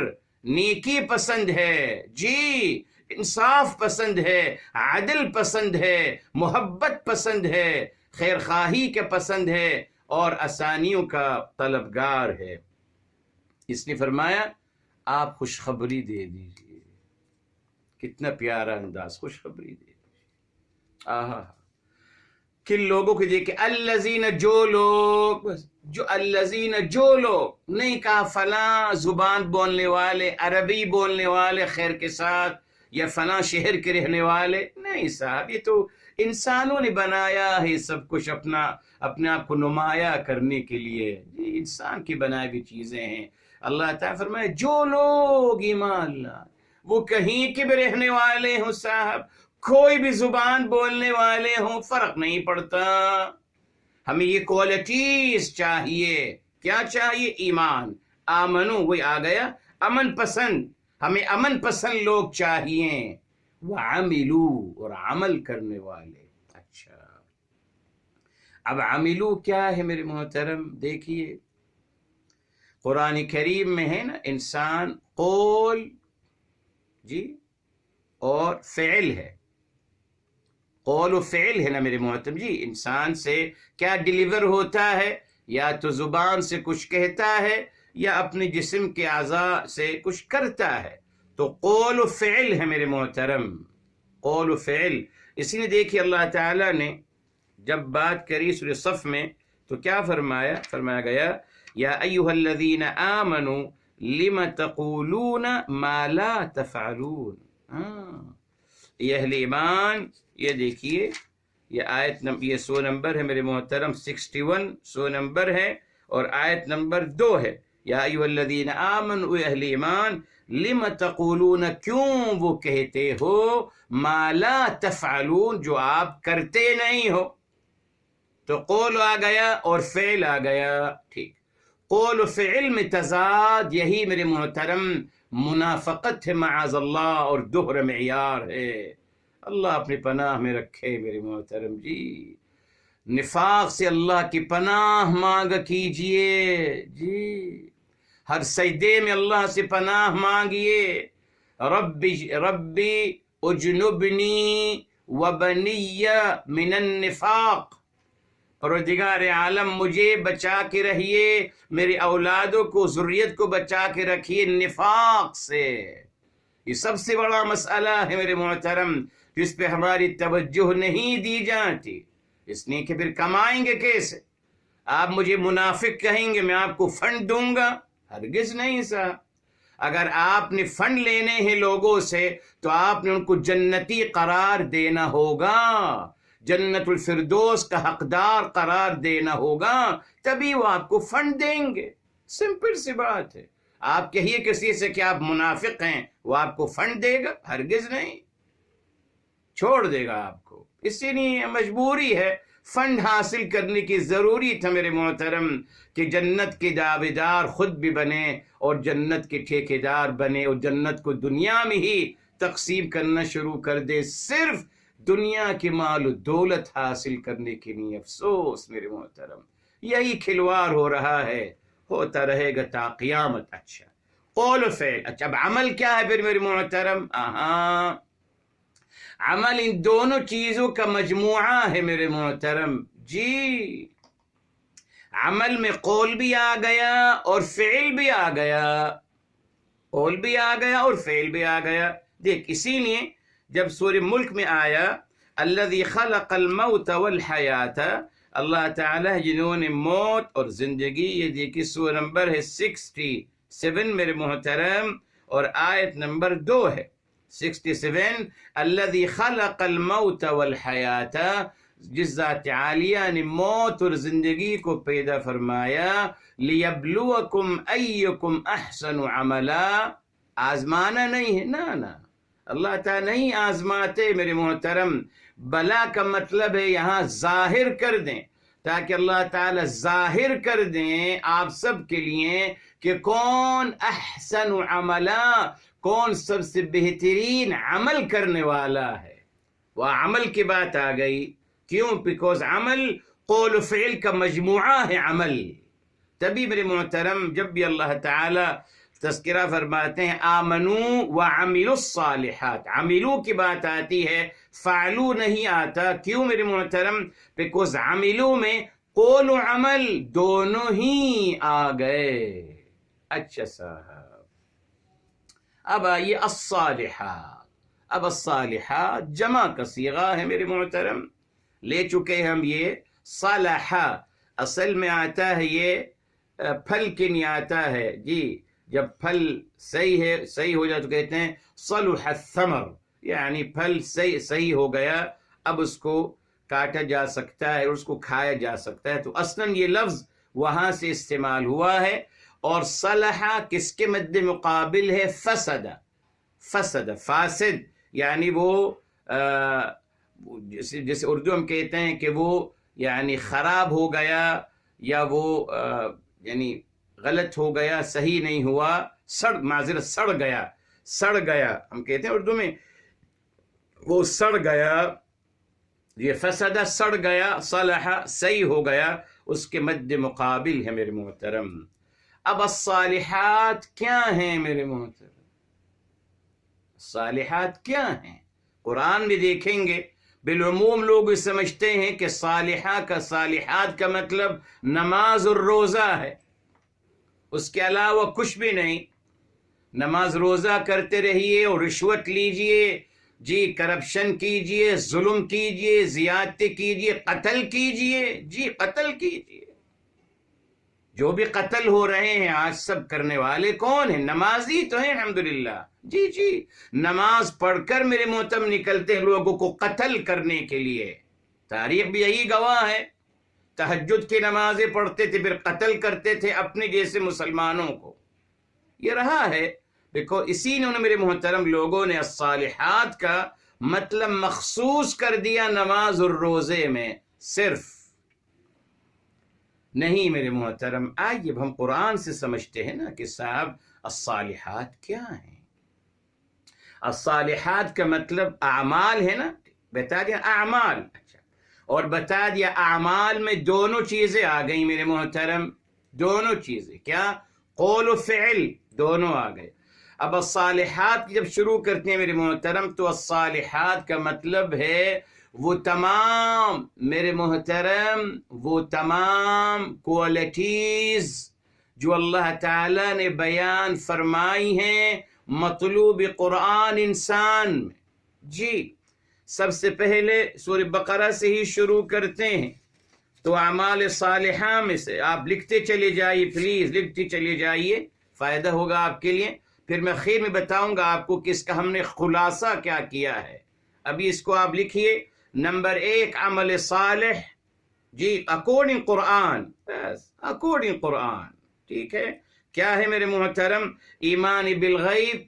نیکی پسند ہے، جی انصاف پسند ہے، عدل پسند ہے، محبت پسند ہے، خیر خواہی کا پسند ہے، اور آسانیوں کا طلبگار ہے۔ اس نے فرمایا آپ خوشخبری دے دیجئے، کتنا پیارا انداز، خوشخبری دے دیجئے۔ آہا، کن لوگوں کے دیکھیں، الذین، جو لوگ، جو لوگ، نہیں کہا فلاں زبان بولنے والے، عربی بولنے والے خیر کے ساتھ، یا فلاں شہر کے رہنے والے، نہیں صاحب، یہ تو انسانوں نے بنایا ہے سب کچھ اپنے آپ کو نمایاں کرنے کے لیے، یہ انسان کی بنائی ہوئی چیزیں ہیں۔ اللہ تعالیٰ فرمائے جو لوگ ایمان لائے، وہ کہیں کے بھی رہنے والے ہوں صاحب، کوئی بھی زبان بولنے والے ہوں، فرق نہیں پڑتا، ہمیں یہ کوالٹیز چاہیے۔ کیا چاہیے؟ ایمان، آمنو، وہی آ گیا، امن پسند، ہمیں امن پسند لوگ چاہیے، وعملو، اور عمل کرنے والے۔ اچھا، اب عملو کیا ہے میرے محترم؟ دیکھیے قرآن کریم میں ہے نا، انسان قول، جی، اور فعل ہے، قول و فعل ہے نا میرے محترم، جی انسان سے کیا ڈیلیور ہوتا ہے، یا تو زبان سے کچھ کہتا ہے، یا اپنے جسم کے اعضاء سے کچھ کرتا ہے، تو قول و فعل ہے میرے محترم، قول و فعل۔ اسی نے دیکھی اللہ تعالیٰ نے جب بات کری سورہ صف میں تو کیا فرمایا گیا، یا ایھا الذین آمنوا لم تقولون ما لا تفعلون۔ یہ اہل ایمان، یہ دیکھیے، یہ آیت یہ سو نمبر ہے میرے محترم، 61 سو نمبر ہے، اور آیت نمبر 2 ہے، یا ایھا الذین آمنوا، اہل ایمان، لم تقولون، کیوں وہ کہتے ہو، ما لا تفعلون، جو آپ کرتے نہیں ہو۔ تو قول آ گیا اور فعل آ گیا، ٹھیک، قول و فعل میں تضاد، یہی میرے محترم منافقت ہے معاذ اللہ، اور دوہرا معیار ہے، اللہ اپنی پناہ میں رکھے میرے محترم، جی نفاق سے اللہ کی پناہ مانگ کیجئے، جی ہر سجدے میں اللہ سے پناہ مانگیے، ربی اجنبنی وبنی من النفاق، پروردگار عالم مجھے بچا کے رہیے، میرے اولادوں کو، ذریت کو بچا کے رکھیے نفاق سے۔ یہ سب سے بڑا مسئلہ ہے میرے محترم، جس پہ ہماری توجہ نہیں دی جاتی، اس لیے کہ پھر کمائیں گے کیسے؟ آپ مجھے منافق کہیں گے، میں آپ کو فنڈ دوں گا؟ ہرگز نہیں صاحب۔ اگر آپ نے فنڈ لینے ہیں لوگوں سے تو آپ نے ان کو جنتی قرار دینا ہوگا، جنت الفردوس کا حقدار قرار دینا ہوگا، تبھی وہ آپ کو فنڈ دیں گے، سمپل سی بات ہے۔ آپ کہیے کسی سے کہ آپ منافق ہیں، وہ آپ کو فنڈ دے گا؟ ہرگز نہیں۔ چھوڑ دے گا آپ کو. اسی لیے مجبوری ہے، فنڈ حاصل کرنے کی ضروری تھا میرے محترم کہ جنت کے دعویدار خود بھی بنے اور جنت کے ٹھیکیدار بنے اور جنت کو دنیا میں ہی تقسیم کرنا شروع کر دے، صرف دنیا کی مال و دولت حاصل کرنے کے لیے. افسوس میرے محترم، یہی کھلواڑ ہو رہا ہے، ہوتا رہے گا تا قیامت. اچھا، قول و فعل. اچھا، اب عمل کیا ہے پھر میرے محترم؟ عمل ان دونوں چیزوں کا مجموعہ ہے میرے محترم. جی، عمل میں قول بھی آ گیا اور فعل بھی آ گیا، قول بھی آ گیا اور فعل بھی آ گیا. دیکھ، اسی لیے جب سورہ ملک میں آیا الذی خلق الموت والحیات، اللہ تعالیٰ جنہوں نے موت اور زندگی، یہ دیکھیے سورہ نمبر ہے 67 میرے محترم، اور آیت نمبر 2 ہے 67. الذی خلق الموت والحیات، جس ذات عالیہ نے موت اور زندگی کو پیدا فرمایا. لیبلوکم ایکم احسن عملا، آزمانا نہیں ہے، نا اللہ تعالیٰ نہیں آزماتے میرے محترم. بلا کا مطلب ہے یہاں ظاہر کر دیں، تاکہ اللہ تعالیٰ ظاہر کر دیں آپ سب کے لیے کہ کون احسن عملا، کون سب سے بہترین عمل کرنے والا ہے. وہ عمل کی بات آ گئی، کیوں؟ بیکوز عمل قول و فعل کا مجموعہ ہے عمل. تبھی میرے محترم جب بھی اللہ تعالیٰ تذکرہ فرماتے ہیں آمنو وعملوا الصالحات، عملو کی بات آتی ہے، فعلو نہیں آتا. کیوں میرے محترم؟ بیکوز عملو میں قول و عمل دونوں ہی آ گئے. اچھا صاحب، اب آئیے الصالحات. اب الصالحات جمع کا صیغہ ہے میرے محترم، لے چکے ہیں ہم. یہ صالحہ اصل میں آتا ہے، یہ پھل کے نہیں آتا ہے. جی، جب پھل صحیح ہو جائے تو کہتے ہیں صلح الثمر، یعنی پھل صحیح ہو گیا، اب اس کو کاٹا جا سکتا ہے اور اس کو کھایا جا سکتا ہے. تو اصلاً یہ لفظ وہاں سے استعمال ہوا ہے. اور صلح کس کے مد مقابل ہے؟ فسد. فاسد یعنی وہ جیسے اردو ہم کہتے ہیں کہ وہ یعنی خراب ہو گیا، یا وہ یعنی غلط ہو گیا، صحیح نہیں ہوا، معذرت سڑ گیا ہم کہتے ہیں اردو میں، وہ سڑ گیا. یہ فسدہ سڑ گیا، صلح صحیح ہو گیا، اس کے مد مقابل ہے میرے محترم. اب الصالحات کیا ہیں میرے محترم؟ صالحات کیا ہیں؟ قرآن میں دیکھیں گے بالعموم لوگ سمجھتے ہیں کہ صالحات کا مطلب نماز اور روزہ ہے، اس کے علاوہ کچھ بھی نہیں. نماز روزہ کرتے رہیے اور رشوت لیجئے، جی کرپشن کیجئے، ظلم کیجئے، زیادتی کیجئے، قتل کیجئے. جی قتل کیجئے. جو بھی قتل ہو رہے ہیں آج سب کرنے والے کون ہیں؟ نمازی تو ہیں الحمدللہ. جی نماز پڑھ کر میرے محترم نکلتے ہیں لوگوں کو قتل کرنے کے لیے. تاریخ بھی یہی گواہ ہے. تہجد کی نمازیں پڑھتے تھے، پھر قتل کرتے تھے اپنے جیسے مسلمانوں کو. یہ رہا ہے. دیکھو اسی نے میرے محترم لوگوں نے الصالحات کا مطلب مخصوص کر دیا نماز اور روزے میں صرف. نہیں میرے محترم، آئیے ہم قرآن سے سمجھتے ہیں نا کہ صاحب الصالحات کیا ہیں. الصالحات کا مطلب اعمال ہے نا، بتا دیا اعمال. اچھا، اور بتا دیا اعمال میں دونوں چیزیں آ گئی میرے محترم، دونوں چیزیں کیا؟ قول و فعل دونوں آ گئے. اب الصالحات جب شروع کرتے ہیں میرے محترم تو الصالحات کا مطلب ہے وہ تمام میرے محترم، وہ تمام کوالٹیز جو اللہ تعالیٰ نے بیان فرمائی ہیں مطلوب قرآن انسان میں. جی سب سے پہلے سورہ بقرہ سے ہی شروع کرتے ہیں. تو اعمال صالحہ میں سے آپ لکھتے چلے جائیے، پلیز لکھتے چلے جائیے، فائدہ ہوگا آپ کے لیے. پھر میں خیر میں بتاؤں گا آپ کو کہ اس کا ہم نے خلاصہ کیا کیا ہے. ابھی اس کو آپ لکھیے. نمبر 1 عمل صالح، جی اکورڈنگ قرآن، اکورڈنگ قرآن. ٹھیک ہے، کیا ہے میرے محترم؟ ایمان بالغیب،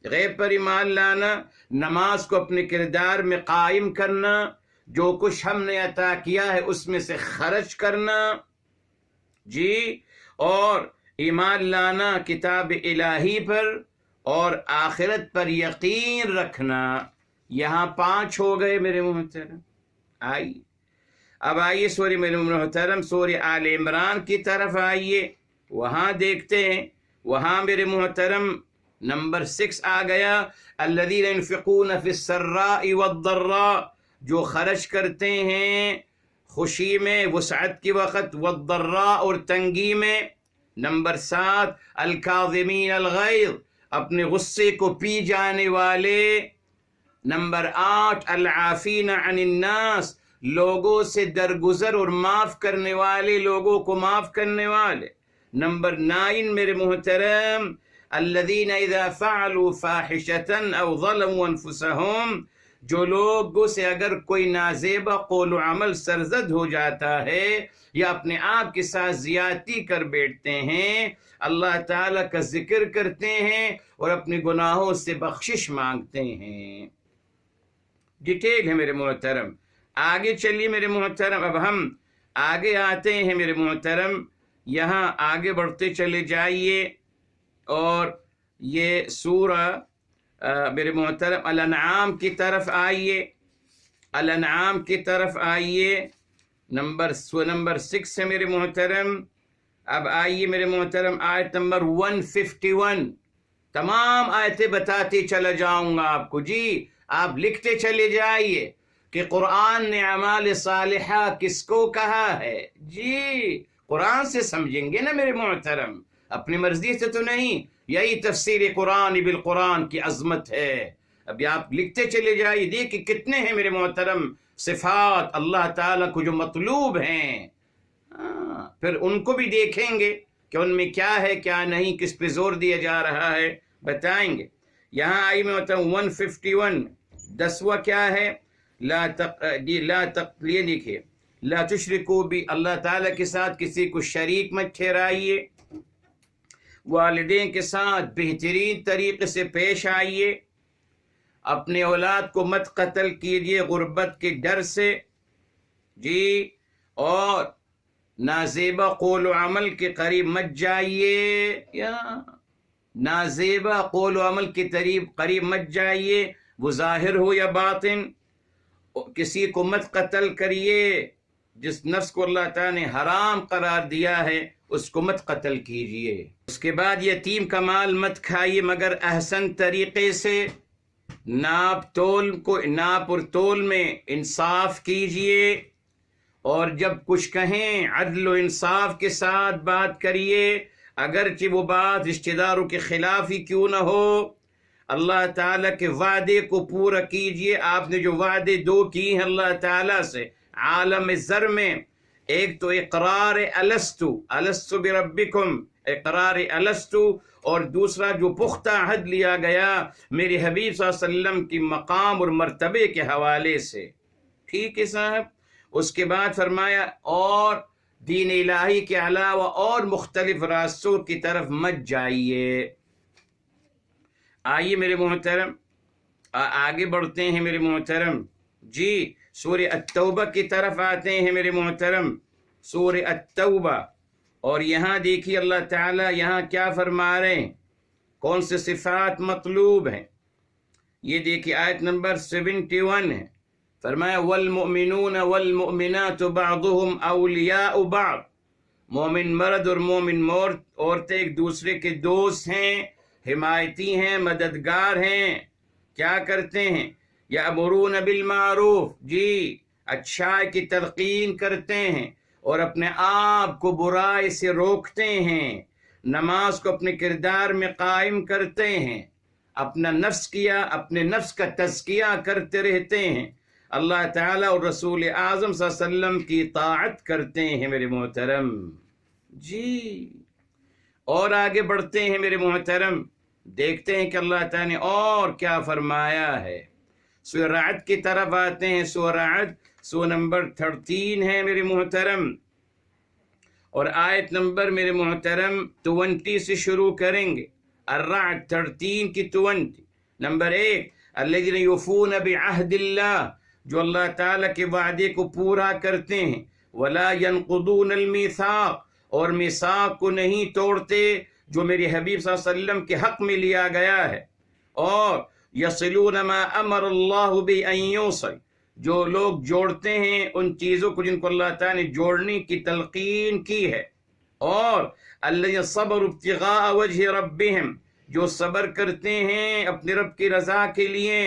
غیب پر ایمان لانا، نماز کو اپنے کردار میں قائم کرنا، جو کچھ ہم نے عطا کیا ہے اس میں سے خرچ کرنا، جی، اور ایمان لانا کتاب الہی پر اور آخرت پر یقین رکھنا۔ یہاں 5 ہو گئے میرے محترم۔ آئیے اب آئیے سورہ میرے محترم سورہ آل عمران کی طرف آئیے، وہاں دیکھتے ہیں، وہاں میرے محترم نمبر 6 آ گیا، الذین ينفقون فی السراء والضراء، جو خرچ کرتے ہیں خوشی میں وسعت کی وقت، والضراء اور تنگی میں۔ نمبر 7 الکاظمین الغیظ، اپنے غصے کو پی جانے والے۔ نمبر 8 العافین عن الناس، لوگوں سے درگزر اور معاف کرنے والے، لوگوں کو معاف کرنے والے۔ نمبر 9 میرے محترم الذین اذا فعلوا فاحشۃ او ظلموا انفسهم، جو لوگوں سے اگر کوئی نازیبا قول و عمل سرزد ہو جاتا ہے یا اپنے آپ کے ساتھ زیادتی کر بیٹھتے ہیں، اللہ تعالیٰ کا ذکر کرتے ہیں اور اپنے گناہوں سے بخشش مانگتے ہیں۔ ڈیٹیل ہے میرے محترم۔ آگے چلیے میرے محترم، اب ہم آگے آتے ہیں میرے محترم، یہاں آگے بڑھتے چلے جائیے، اور یہ سورہ میرے محترم الانعام کی طرف آئیے، الانعام کی طرف آئیے، نمبر 6 ہے میرے محترم۔ اب آئیے میرے محترم آیت نمبر 151، تمام آیتیں بتاتے چلا جاؤں گا آپ کو، جی آپ لکھتے چلے جائیے کہ قرآن نے اعمال صالحہ کس کو کہا ہے۔ جی قرآن سے سمجھیں گے نا میرے محترم، اپنی مرضی سے تو نہیں، یہی تفسیر قرآن بالقرآن کی عظمت ہے۔ ابھی آپ لکھتے چلے جائیے، دیکھیں کتنے ہیں میرے محترم صفات اللہ تعالیٰ کو جو مطلوب ہیں، پھر ان کو بھی دیکھیں گے کہ ان میں کیا ہے کیا نہیں، کس پہ زور دیا جا رہا ہے، بتائیں گے۔ یہاں آئی میں ہوتا ہوں 151، 10واں کیا ہے، یہ دیکھیے، لا تشرکو بھی، اللہ تعالیٰ کے ساتھ کسی کو شریک مت ٹھہرائیے، والدین کے ساتھ بہترین طریقے سے پیش آئیے، اپنے اولاد کو مت قتل کیجیے غربت کے ڈر سے، جی، اور نازیبا قول و عمل کے قریب مت جائیے، یا نازیبا قول و عمل کے قریب مت جائیے، وہ ظاہر ہو یا باطن۔ کسی کو مت قتل کریے، جس نفس کو اللہ تعالیٰ نے حرام قرار دیا ہے اس کو مت قتل کیجیے۔ اس کے بعد یتیم کا مال مت کھائیے مگر احسن طریقے سے، ناپ اور تول میں انصاف کیجیے، اور جب کچھ کہیں عدل و انصاف کے ساتھ بات کریے، اگرچہ وہ بات رشتہ داروں کے خلاف ہی کیوں نہ ہو۔ اللہ تعالیٰ کے وعدے کو پورا کیجیے، آپ نے جو وعدے 2 کی ہیں اللہ تعالیٰ سے عالم ذر میں، ایک تو اقرار الستو بربکم، اقرار الستو، اور دوسرا جو پختہ عہد لیا گیا میرے حبیب صلی اللہ علیہ وسلم کی مقام اور مرتبے کے حوالے سے، ٹھیک ہے صاحب۔ اس کے بعد فرمایا اور دین الہی کے علاوہ اور مختلف راستوں کی طرف مت جائیے۔ آئیے میرے محترم آگے بڑھتے ہیں میرے محترم، جی سورہ التوبہ کی طرف آتے ہیں میرے محترم، سورہ التوبہ، اور یہاں دیکھیے اللہ تعالیٰ یہاں کیا فرما رہے ہیں، کون سے صفات مطلوب ہیں۔ یہ دیکھیے آیت نمبر 71 ہے، فرمایا والمؤمنون والمؤمنات بعضهم اولیاء بعض، مومن مرد اور مومن عورتیں ایک دوسرے کے دوست ہیں، حمایتی ہیں، مددگار ہیں۔ کیا کرتے ہیں، یأمرون بالمعروف، جی اچھائی کی تلقین کرتے ہیں اور اپنے آپ کو برائی سے روکتے ہیں، نماز کو اپنے کردار میں قائم کرتے ہیں، اپنے نفس کا تزکیہ کرتے رہتے ہیں، اللہ تعالیٰ اور رسول اعظم صلی اللہ علیہ وسلم کی اطاعت کرتے ہیں میرے محترم، جی۔ اور آگے بڑھتے ہیں میرے محترم، دیکھتے ہیں کہ اللہ تعالیٰ نے اور کیا فرمایا ہے۔ سورہ رعد کی طرف آتے ہیں، سورہ رعد سورہ نمبر 13 ہے میرے محترم، اور آیت نمبر میرے محترم 20 سے شروع کریں گے، الرعد 13 کی 20۔ نمبر 1 الذین یوفون بعہد اللہ، جو اللہ تعالیٰ کے وعدے کو پورا کرتے ہیں، ولا ینقضون المیثاق، اور میثاق کو نہیں توڑتے جو میرے حبیب صلی اللہ علیہ وسلم کے حق میں لیا گیا ہے، اور یصلون ما امر اللہ بہ ان یوصل، جو لوگ جوڑتے ہیں ان چیزوں کو جن کو اللہ تعالیٰ نے جوڑنے کی تلقین کی ہے، اور الذین صبروا ابتغاء وجہ ربہم، جو صبر کرتے ہیں اپنے رب کی رضا کے لیے،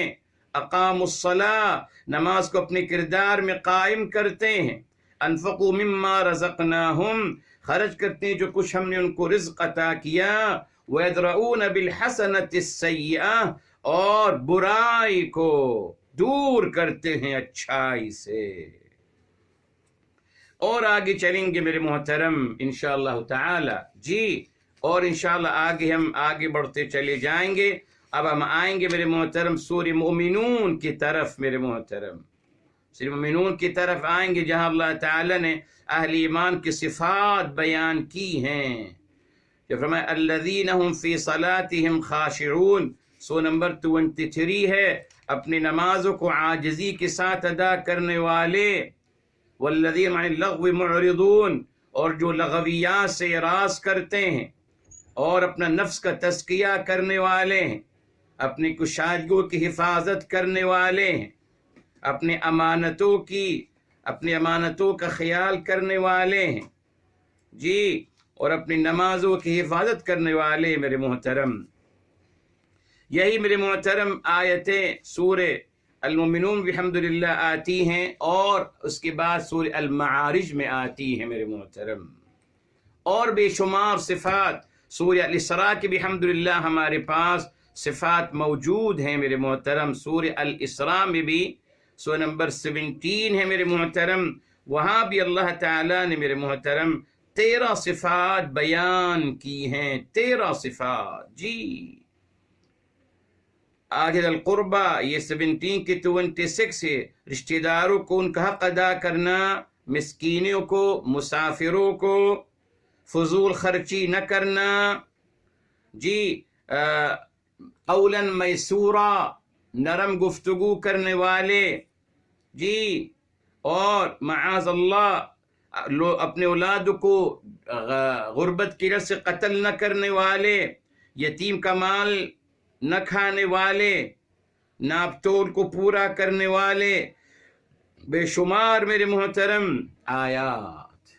اقاموا الصلاۃ، نماز کو اپنے کردار میں قائم کرتے ہیں، انفقوا مما رزقناہم، خرچ کرتے ہیں جو کچھ ہم نے ان کو رزق عطا کیا، وَيَدْرَؤُونَ بِالْحَسَنَةِ السَّيِّئَةِ، اور برائی کو دور کرتے ہیں اچھائی سے۔ اور آگے چلیں گے میرے محترم انشاءاللہ تعالی، جی، اور انشاءاللہ ہم آگے بڑھتے چلے جائیں گے۔ اب ہم آئیں گے میرے محترم سورہ مومنون کی طرف، میرے محترم سورہ مومنون کی طرف آئیں گے، جہاں اللہ تعالی نے اہل ایمان کی صفات بیان کی ہیں۔ جو فرمایا الذین هم فی صلاتهم خاشعون، سو نمبر 23 ہے، اپنی نمازوں کو عاجزی کے ساتھ ادا کرنے والے، والذین عن اللغو معرضون، اور جو لغویات سے اعراض کرتے ہیں اور اپنا نفس کا تزکیہ کرنے والے ہیں، اپنی کشادگیوں کی حفاظت کرنے والے ہیں، اپنے امانتوں کا خیال کرنے والے ہیں، جی، اور اپنی نمازوں کی حفاظت کرنے والے میرے محترم۔ یہی میرے محترم آیتیں سورہ المومنون بحمدللہ آتی ہیں، اور اس کے بعد سورہ المعارج میں آتی ہیں میرے محترم، اور بے شمار صفات سورہ الاسراء کی بحمدللہ ہمارے پاس صفات موجود ہیں میرے محترم۔ سورہ الاسراء میں بھی سورہ نمبر 17 ہے میرے محترم، وہاں بھی اللہ تعالیٰ نے میرے محترم 13 صفات بیان کی ہیں، 13 صفات، جی۔ آج القربہ یہ 17 کی 26 ہے، رشتہ داروں کو ان کا حق ادا کرنا، مسکینوں کو، مسافروں کو، فضول خرچی نہ کرنا، جی، قولا میسورا، نرم گفتگو کرنے والے، جی، اور معاذ اللہ اپنے اولاد کو غربت کی وجہ سے قتل نہ کرنے والے، یتیم کا مال نہ کھانے والے، ناپ تول کو پورا کرنے والے، بے شمار میرے محترم آیات،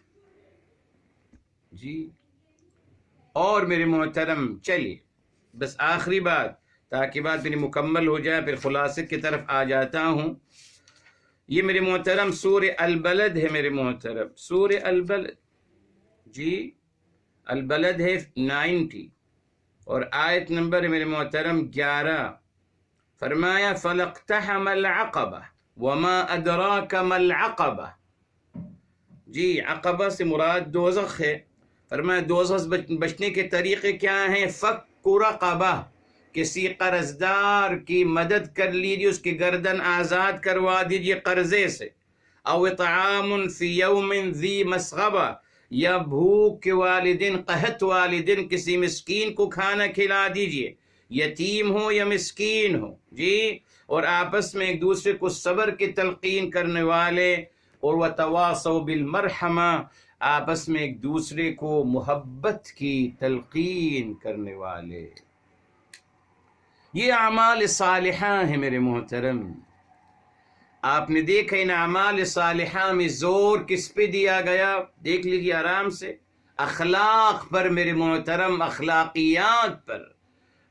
جی۔ اور میرے محترم چلیے بس آخری بات، تاکہ بات میری مکمل ہو جائے، پھر خلاصے کی طرف آ جاتا ہوں۔ یہ میرے محترم سورہ البلد ہے میرے محترم، سورہ البلد، جی، البلد ہے 90، اور آیت نمبر میرے محترم 11۔ فرمایا فَلَاقْتَحَمَ الْعَقَبَةَ وَمَا أَدْرَاكَ مَا الْعَقَبَةُ، جی، عقبہ سے مراد دوزخ ہے۔ فرمایا دوزخ بچنے کے طریقے کیا ہیں؟ فَكُّ رَقَبَةٍ، کسی قرضدار کی مدد کر لیجیے، اس کی گردن آزاد کروا دیجیے قرضے سے، او اطعام فی یوم ذی مسغبہ، یا بھوک کے والدین، قحط والدین، کسی مسکین کو کھانا کھلا دیجیے، یتیم ہو یا مسکین ہو، جی، اور آپس میں ایک دوسرے کو صبر کی تلقین کرنے والے، اور وتواصوا بالمرحمہ، آپس میں ایک دوسرے کو محبت کی تلقین کرنے والے۔ یہ اعمال صالحہ ہیں میرے محترم۔ آپ نے دیکھا ان اعمال صالحہ میں زور کس پہ دیا گیا؟ دیکھ لیجیے آرام سے، اخلاق پر میرے محترم، اخلاقیات پر،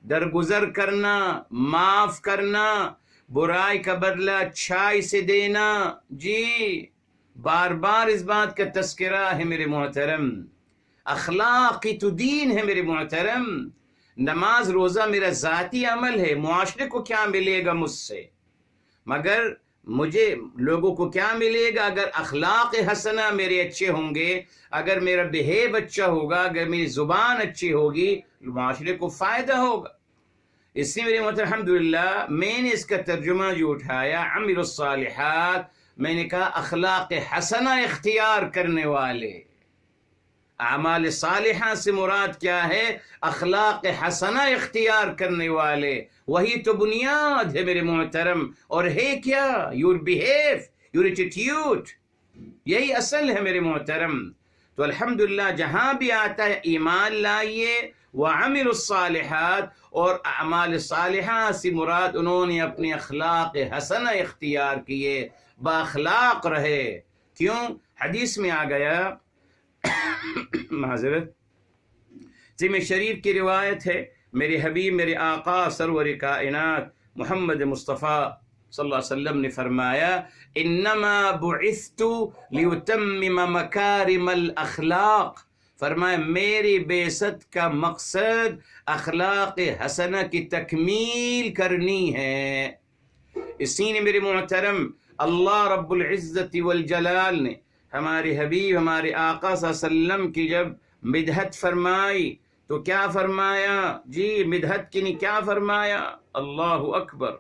درگزر کرنا، معاف کرنا، برائی کا بدلہ اچھائی سے دینا، جی، بار بار اس بات کا تذکرہ ہے میرے محترم۔ اخلاق کی تو دین ہے میرے محترم۔ نماز روزہ میرا ذاتی عمل ہے، معاشرے کو کیا ملے گا مجھ سے، مگر مجھے لوگوں کو کیا ملے گا اگر اخلاق حسنہ میرے اچھے ہوں گے، اگر میرا بہیو اچھا ہوگا، اگر میری زبان اچھی ہوگی، معاشرے کو فائدہ ہوگا۔ اس لیے میرے محترم الحمدللہ میں نے اس کا ترجمہ جو اٹھایا عمل الصالحات، میں نے کہا اخلاق حسنہ اختیار کرنے والے، اعمال صالحہ سے مراد کیا ہے؟ اخلاق حسنہ اختیار کرنے والے، وہی تو بنیاد ہے میرے محترم. اور ہے کیا؟ یور بیہیو، یور ایٹیٹیوڈ، یہی اصل ہے میرے محترم. تو الحمدللہ جہاں بھی آتا ہے ایمان لائیے وعمل الصالحات، اور اعمال صالحہ سے مراد انہوں نے اپنے اخلاق حسنہ اختیار کیے، باخلاق رہے. کیوں؟ حدیث میں آ گیا، معذرت، ترمذی شریف کی روایت ہے، میرے حبیب میرے آقا سرور کائنات محمد مصطفیٰ صلی اللہ علیہ وسلم نے فرمایا، انما بعثت لیتمم مکارم الاخلاق. فرمایا میری بعثت کا مقصد اخلاق حسنہ کی تکمیل کرنی ہے. اسی نے میرے محترم اللہ رب العزت والجلال نے ہمارے حبیب ہمارے آقا صلی اللہ علیہ وسلم کی جب مدحت فرمائی تو کیا فرمایا؟ جی مدحت کی نہیں، کیا فرمایا؟ اللہ اکبر.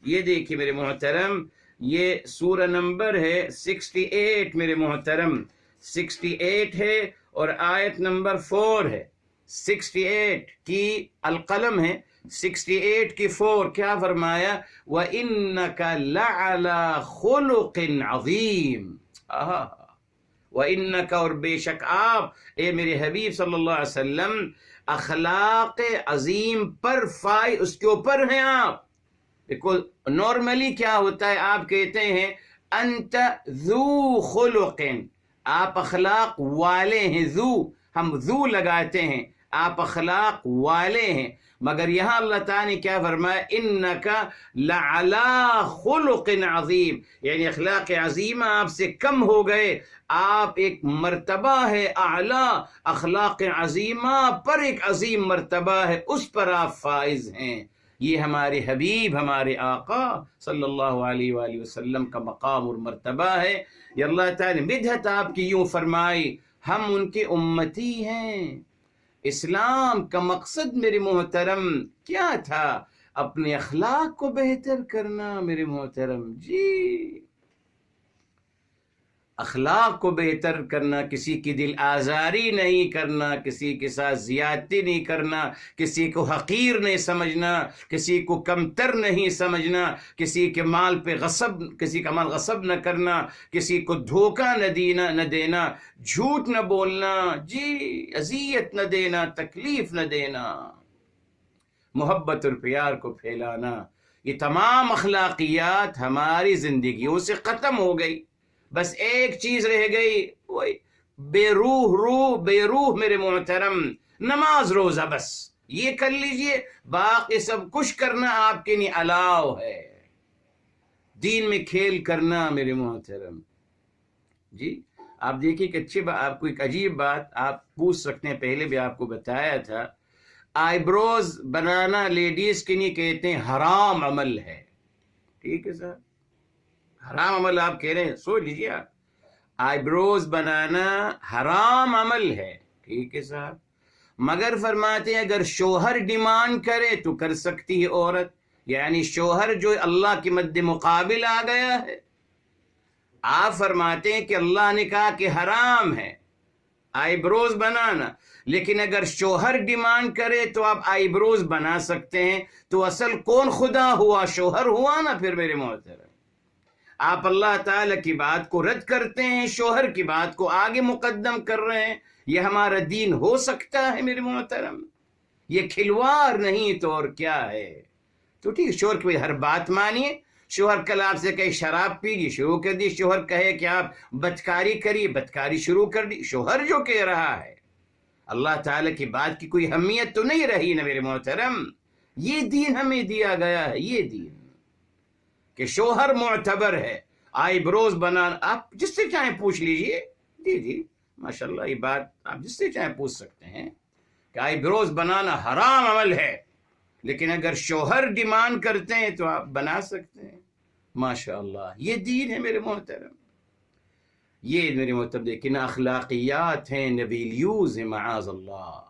یہ دیکھیے میرے محترم، یہ سورہ نمبر ہے 68 میرے محترم، 68 ہے اور آیت نمبر 4 ہے. 68 کی القلم ہے، 68 کی 4. کیا فرمایا؟ وَإِنَّكَ لَعَلَى خُلُقٍ عَظِيمٍ. وَإِنَّكَ، اور بے شک آپ اے میرے حبیب صلی اللہ علیہ وسلم اخلاق عظیم پر اس کے اوپر ہیں آپ. دیکھو نارملی کیا ہوتا ہے، آپ کہتے ہیں انت ذو خلق، آپ اخلاق والے ہیں. ہم ذو لگاتے ہیں، آپ اخلاق والے ہیں. مگر یہاں اللہ تعالیٰ نے کیا فرمایا؟ انکا لعلی خلق عظیم، یعنی اخلاق عظیمہ آپ سے کم ہو گئے، آپ ایک مرتبہ ہے اعلیٰ، اخلاق عظیمہ پر ایک عظیم مرتبہ ہے، اس پر آپ فائز ہیں. یہ ہمارے حبیب ہمارے آقا صلی اللہ علیہ وآلہ وسلم کا مقام اور مرتبہ ہے. یہ اللہ تعالیٰ نے مدحت آپ کی یوں فرمائی، ہم ان کے امتی ہیں. اسلام کا مقصد میرے محترم کیا تھا؟ اپنے اخلاق کو بہتر کرنا میرے محترم. جی اخلاق کو بہتر کرنا، کسی کی دل آزاری نہیں کرنا، کسی کے ساتھ زیادتی نہیں کرنا، کسی کو حقیر نہیں سمجھنا، کسی کو کمتر نہیں سمجھنا، کسی کے مال پہ کسی کا مال غصب نہ کرنا، کسی کو دھوکہ نہ دینا، جھوٹ نہ بولنا، جی اذیت نہ دینا، تکلیف نہ دینا، محبت اور پیار کو پھیلانا. یہ تمام اخلاقیات ہماری زندگیوں سے ختم ہو گئی. بس ایک چیز رہ گئی، وہی بے روح میرے محترم، نماز روزہ، بس یہ کر لیجئے، باقی سب کچھ کرنا آپ کے لیے الاؤ ہے. دین میں کھیل کرنا میرے محترم. جی آپ دیکھیے کہ اچھی بات، آپ کو ایک عجیب بات آپ پوچھ سکتے ہیں، پہلے بھی آپ کو بتایا تھا، آئی بروز بنانا لیڈیز کے لیے کہتے ہیں حرام عمل ہے. ٹھیک ہے سر، حرام عمل آپ کہہ رہے ہیں، سوچ لیجیے آپ، آئی بروز بنانا حرام عمل ہے. ٹھیک ہے صاحب، مگر فرماتے ہیں اگر شوہر ڈیمانڈ کرے تو کر سکتی ہے عورت، یعنی شوہر جو اللہ کے مد مقابل آ گیا ہے. آپ فرماتے ہیں کہ اللہ نے کہا کہ حرام ہے آئی بروز بنانا، لیکن اگر شوہر ڈیمانڈ کرے تو آپ آئی بروز بنا سکتے ہیں. تو اصل کون خدا ہوا؟ شوہر ہوا نا. پھر میرے محترم آپ اللہ تعالیٰ کی بات کو رد کرتے ہیں، شوہر کی بات کو آگے مقدم کر رہے ہیں. یہ ہمارا دین ہو سکتا ہے میرے محترم؟ یہ کھلواڑ نہیں تو اور کیا ہے؟ تو ٹھیک، شوہر کی ہر بات مانیے. شوہر کل آپ سے کہے شراب پیجیے، شروع کر دی. شوہر کہے کہ آپ بدکاری کریے، بدکاری شروع کر دی. شوہر جو کہہ رہا ہے، اللہ تعالیٰ کی بات کی کوئی اہمیت تو نہیں رہی نا میرے محترم. یہ دین ہمیں دیا گیا ہے، یہ دین کہ شوہر معتبر ہے. آئی بروز بنانا آپ جس سے چاہیں پوچھ لیجئے. جی ماشاءاللہ، یہ بات آپ جس سے چاہیں پوچھ سکتے ہیں کہ آئی بروز بنانا حرام عمل ہے، لیکن اگر شوہر ڈیمانڈ کرتے ہیں تو آپ بنا سکتے ہیں. ماشاءاللہ یہ دین ہے میرے محترم. یہ میرے محترم دیکھیں نا اخلاقیات ہیں، نہ ویلیوز ہیں، معاذ اللہ.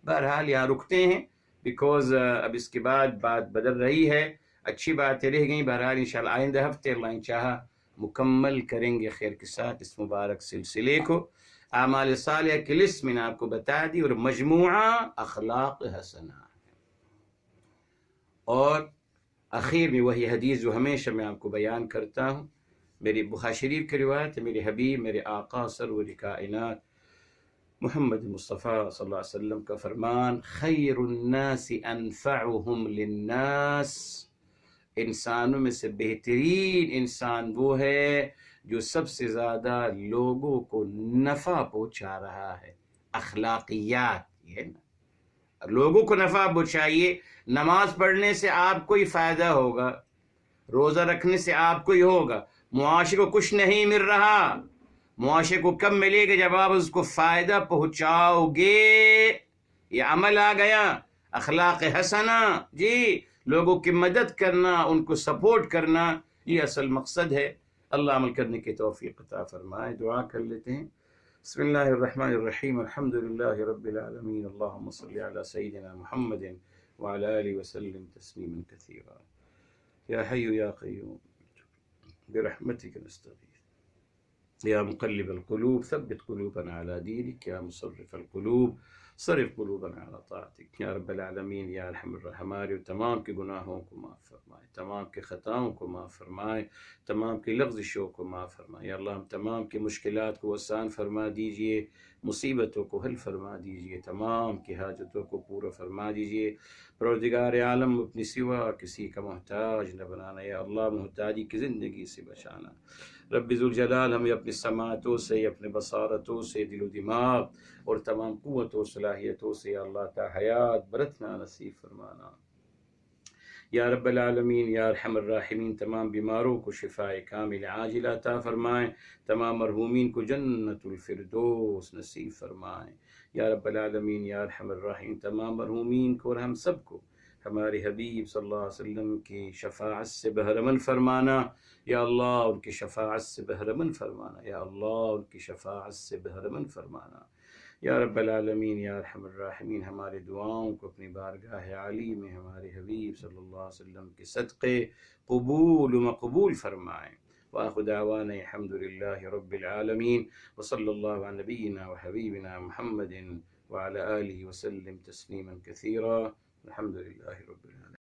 بہرحال یہاں رکتے ہیں بیکوز اب اس کے بعد بات بدل رہی ہے، اچھی باتیں رہ گئیں. بہرحال انشاءاللہ آئندہ ہفتے اللہ چاہا مکمل کریں گے خیر کے ساتھ اس مبارک سلسلے کو. اعمال صالحہ کی لسٹ میں نے آپ کو بتا دی، اور مجموعہ اخلاق حسنہ. اور اخیر میں وہی حدیث جو ہمیشہ میں آپ کو بیان کرتا ہوں، میری بخاری شریف کی روایت ہے، میرے حبیب، میرے آقا سرور کائنات محمد مصطفیٰ صلی اللہ علیہ وسلم کا فرمان، خیر الناس انفعهم للناس، انسانوں میں سے بہترین انسان وہ ہے جو سب سے زیادہ لوگوں کو نفع پہنچا رہا ہے. اخلاقیات یہ ہے نا، لوگوں کو نفع پہنچائیے. نماز پڑھنے سے آپ کو ہی فائدہ ہوگا، روزہ رکھنے سے آپ کو ہی ہوگا. معاشرے کو کچھ نہیں مل رہا، معاشرے کو کب ملے گا؟ جب آپ اس کو فائدہ پہنچاؤ گے. یہ عمل آ گیا، اخلاق حسنہ. جی، لوگوں کی مدد کرنا، ان کو سپورٹ کرنا، یہ اصل مقصد ہے. اللہ عمل کرنے کی توفیق عطا فرمائے. دعا کر لیتے ہیں. بسم اللہ الرحمن الرحیم. الحمد للہ رب العالمین. اللہم صلی علی سیدنا محمد وعلی آلہ وسلم تسلیما کثیرا. یا حی یا قیوم برحمتک نستغیث یا مقلب القلوب ثبت قلوبنا على دینک یا مصرف القلوب صرف قلوبنا على طاعتک. یا رب العالمین یا ارحم الراحمین، تمام کے گناہوں کو معاف فرمائے، تمام کے خطاؤں کو معاف فرمائے، تمام کی لغزشوں کو معاف فرمائے. یا اللہ ہم تمام کی مشکلات کو آسان فرما دیجئے، مصیبتوں کو حل فرما دیجئے، تمام کی حاجتوں کو پورا فرما دیجئے. پروردگار عالم اپنی سوا کسی کا محتاج نہ بنانا. یا اللہ محتاجی کی زندگی سے بچانا. رب ذوالجلال ہمیں اپنی سماعتوں سے، اپنے بصارتوں سے، دل و دماغ اور تمام قوت و صلاحیتوں سے یا اللہ تا حیات برتنا نصیب فرمانا. یا رب العالمین یا ارحم الراحمین، تمام بیماروں کو شفاء کامل عاجل عطا فرمائیں، تمام مرحومین کو جنت الفردوس نصیب فرمائیں. یا رب العالمین یا ارحم الراحمین، تمام مرحومین کو اور ہم سب کو ہمارے حبیب صلی اللہ علیہ وسلم کی شفاعت سے بہرمند فرمانا. یا اللہ ان کی شفاعت سے بہرمند فرمانا. یا اللہ ان کی شفاعت سے بہرمند فرمانا. یا رب العالمین یا ارحم الراحمین، ہماری دعاؤں کو اپنی بارگاہ عالی میں ہمارے حبیب صلی اللہ علیہ وسلم کے صدقے قبول و مقبول فرمائیں. وآخر دعوانا الحمد للہ رب العالمین، وصلی اللہ علی نبینا و حبیبنا محمد وعلی آلہ وسلم تسلیما کثیرا. الحمد للہ رب العالمین.